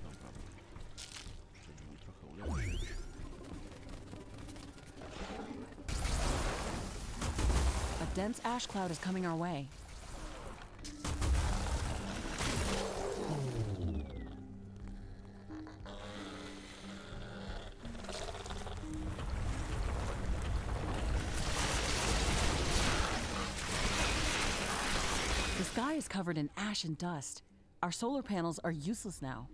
Dobra. Musimy trochę ulepszyć. A dense ash cloud is coming our way. The sky is covered in ash and dust. Our solar panels are useless now.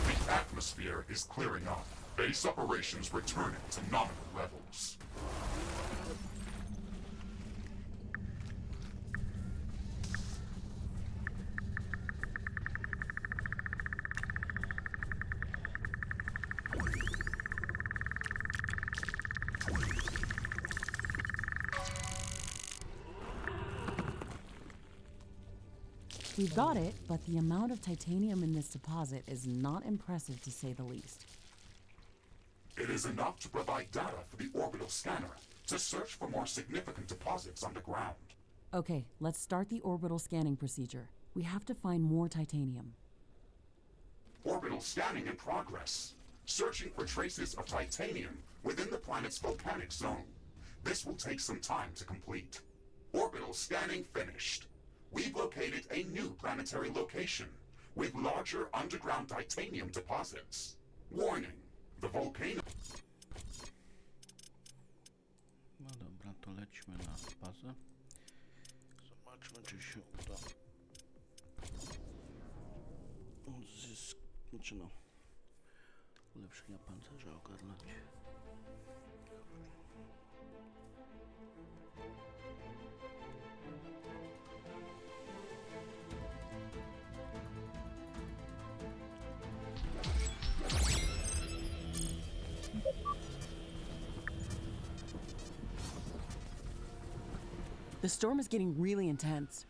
The atmosphere is clearing up. Base operations returning to nominal levels. We've got it, but the amount of titanium in this deposit is not impressive to say the least. It is enough to provide data for the orbital scanner. to search for more significant deposits underground. Okay, let's start the orbital scanning procedure. We have to find more titanium. Orbital scanning in progress. Searching for traces of titanium within the planet's volcanic zone. This will take some time to complete. Orbital scanning finished. We've located a new planetary location with larger underground titanium deposits. Warning, the volcano... No dobra, to lećmy na bazę. Zobaczmy, czy się uda znaczy no, ulepszenia pancerza ogarnąć. The storm is getting really intense.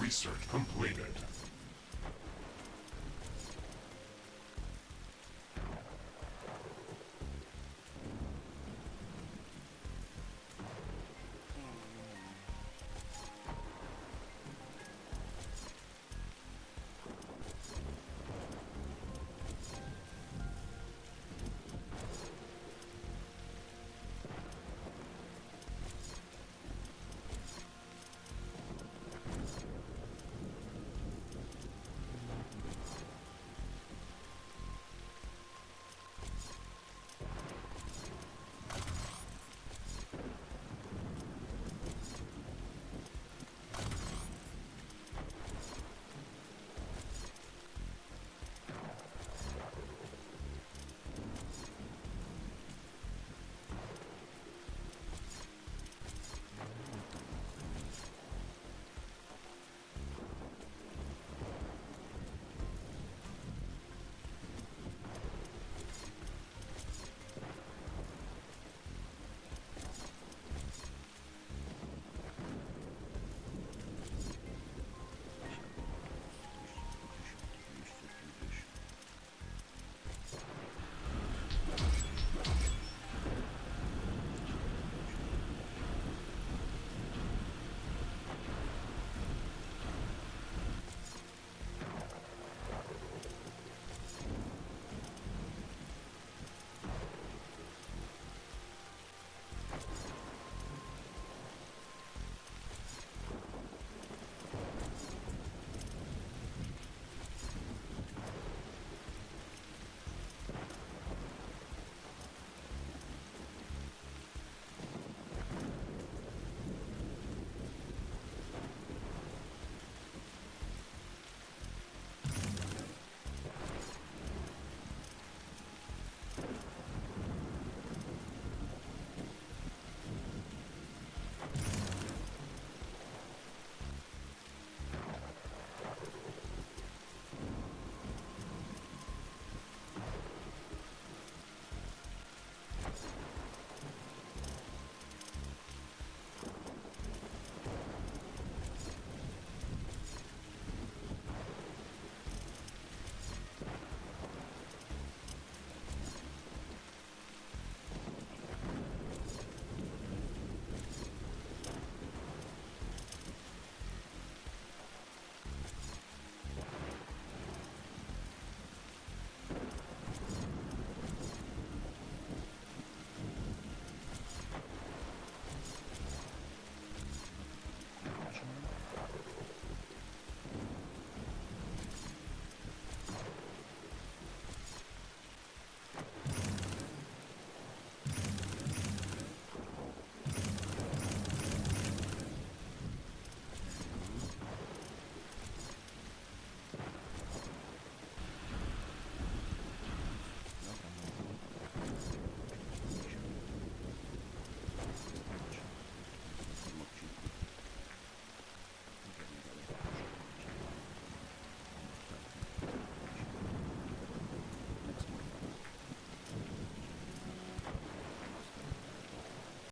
Research completed.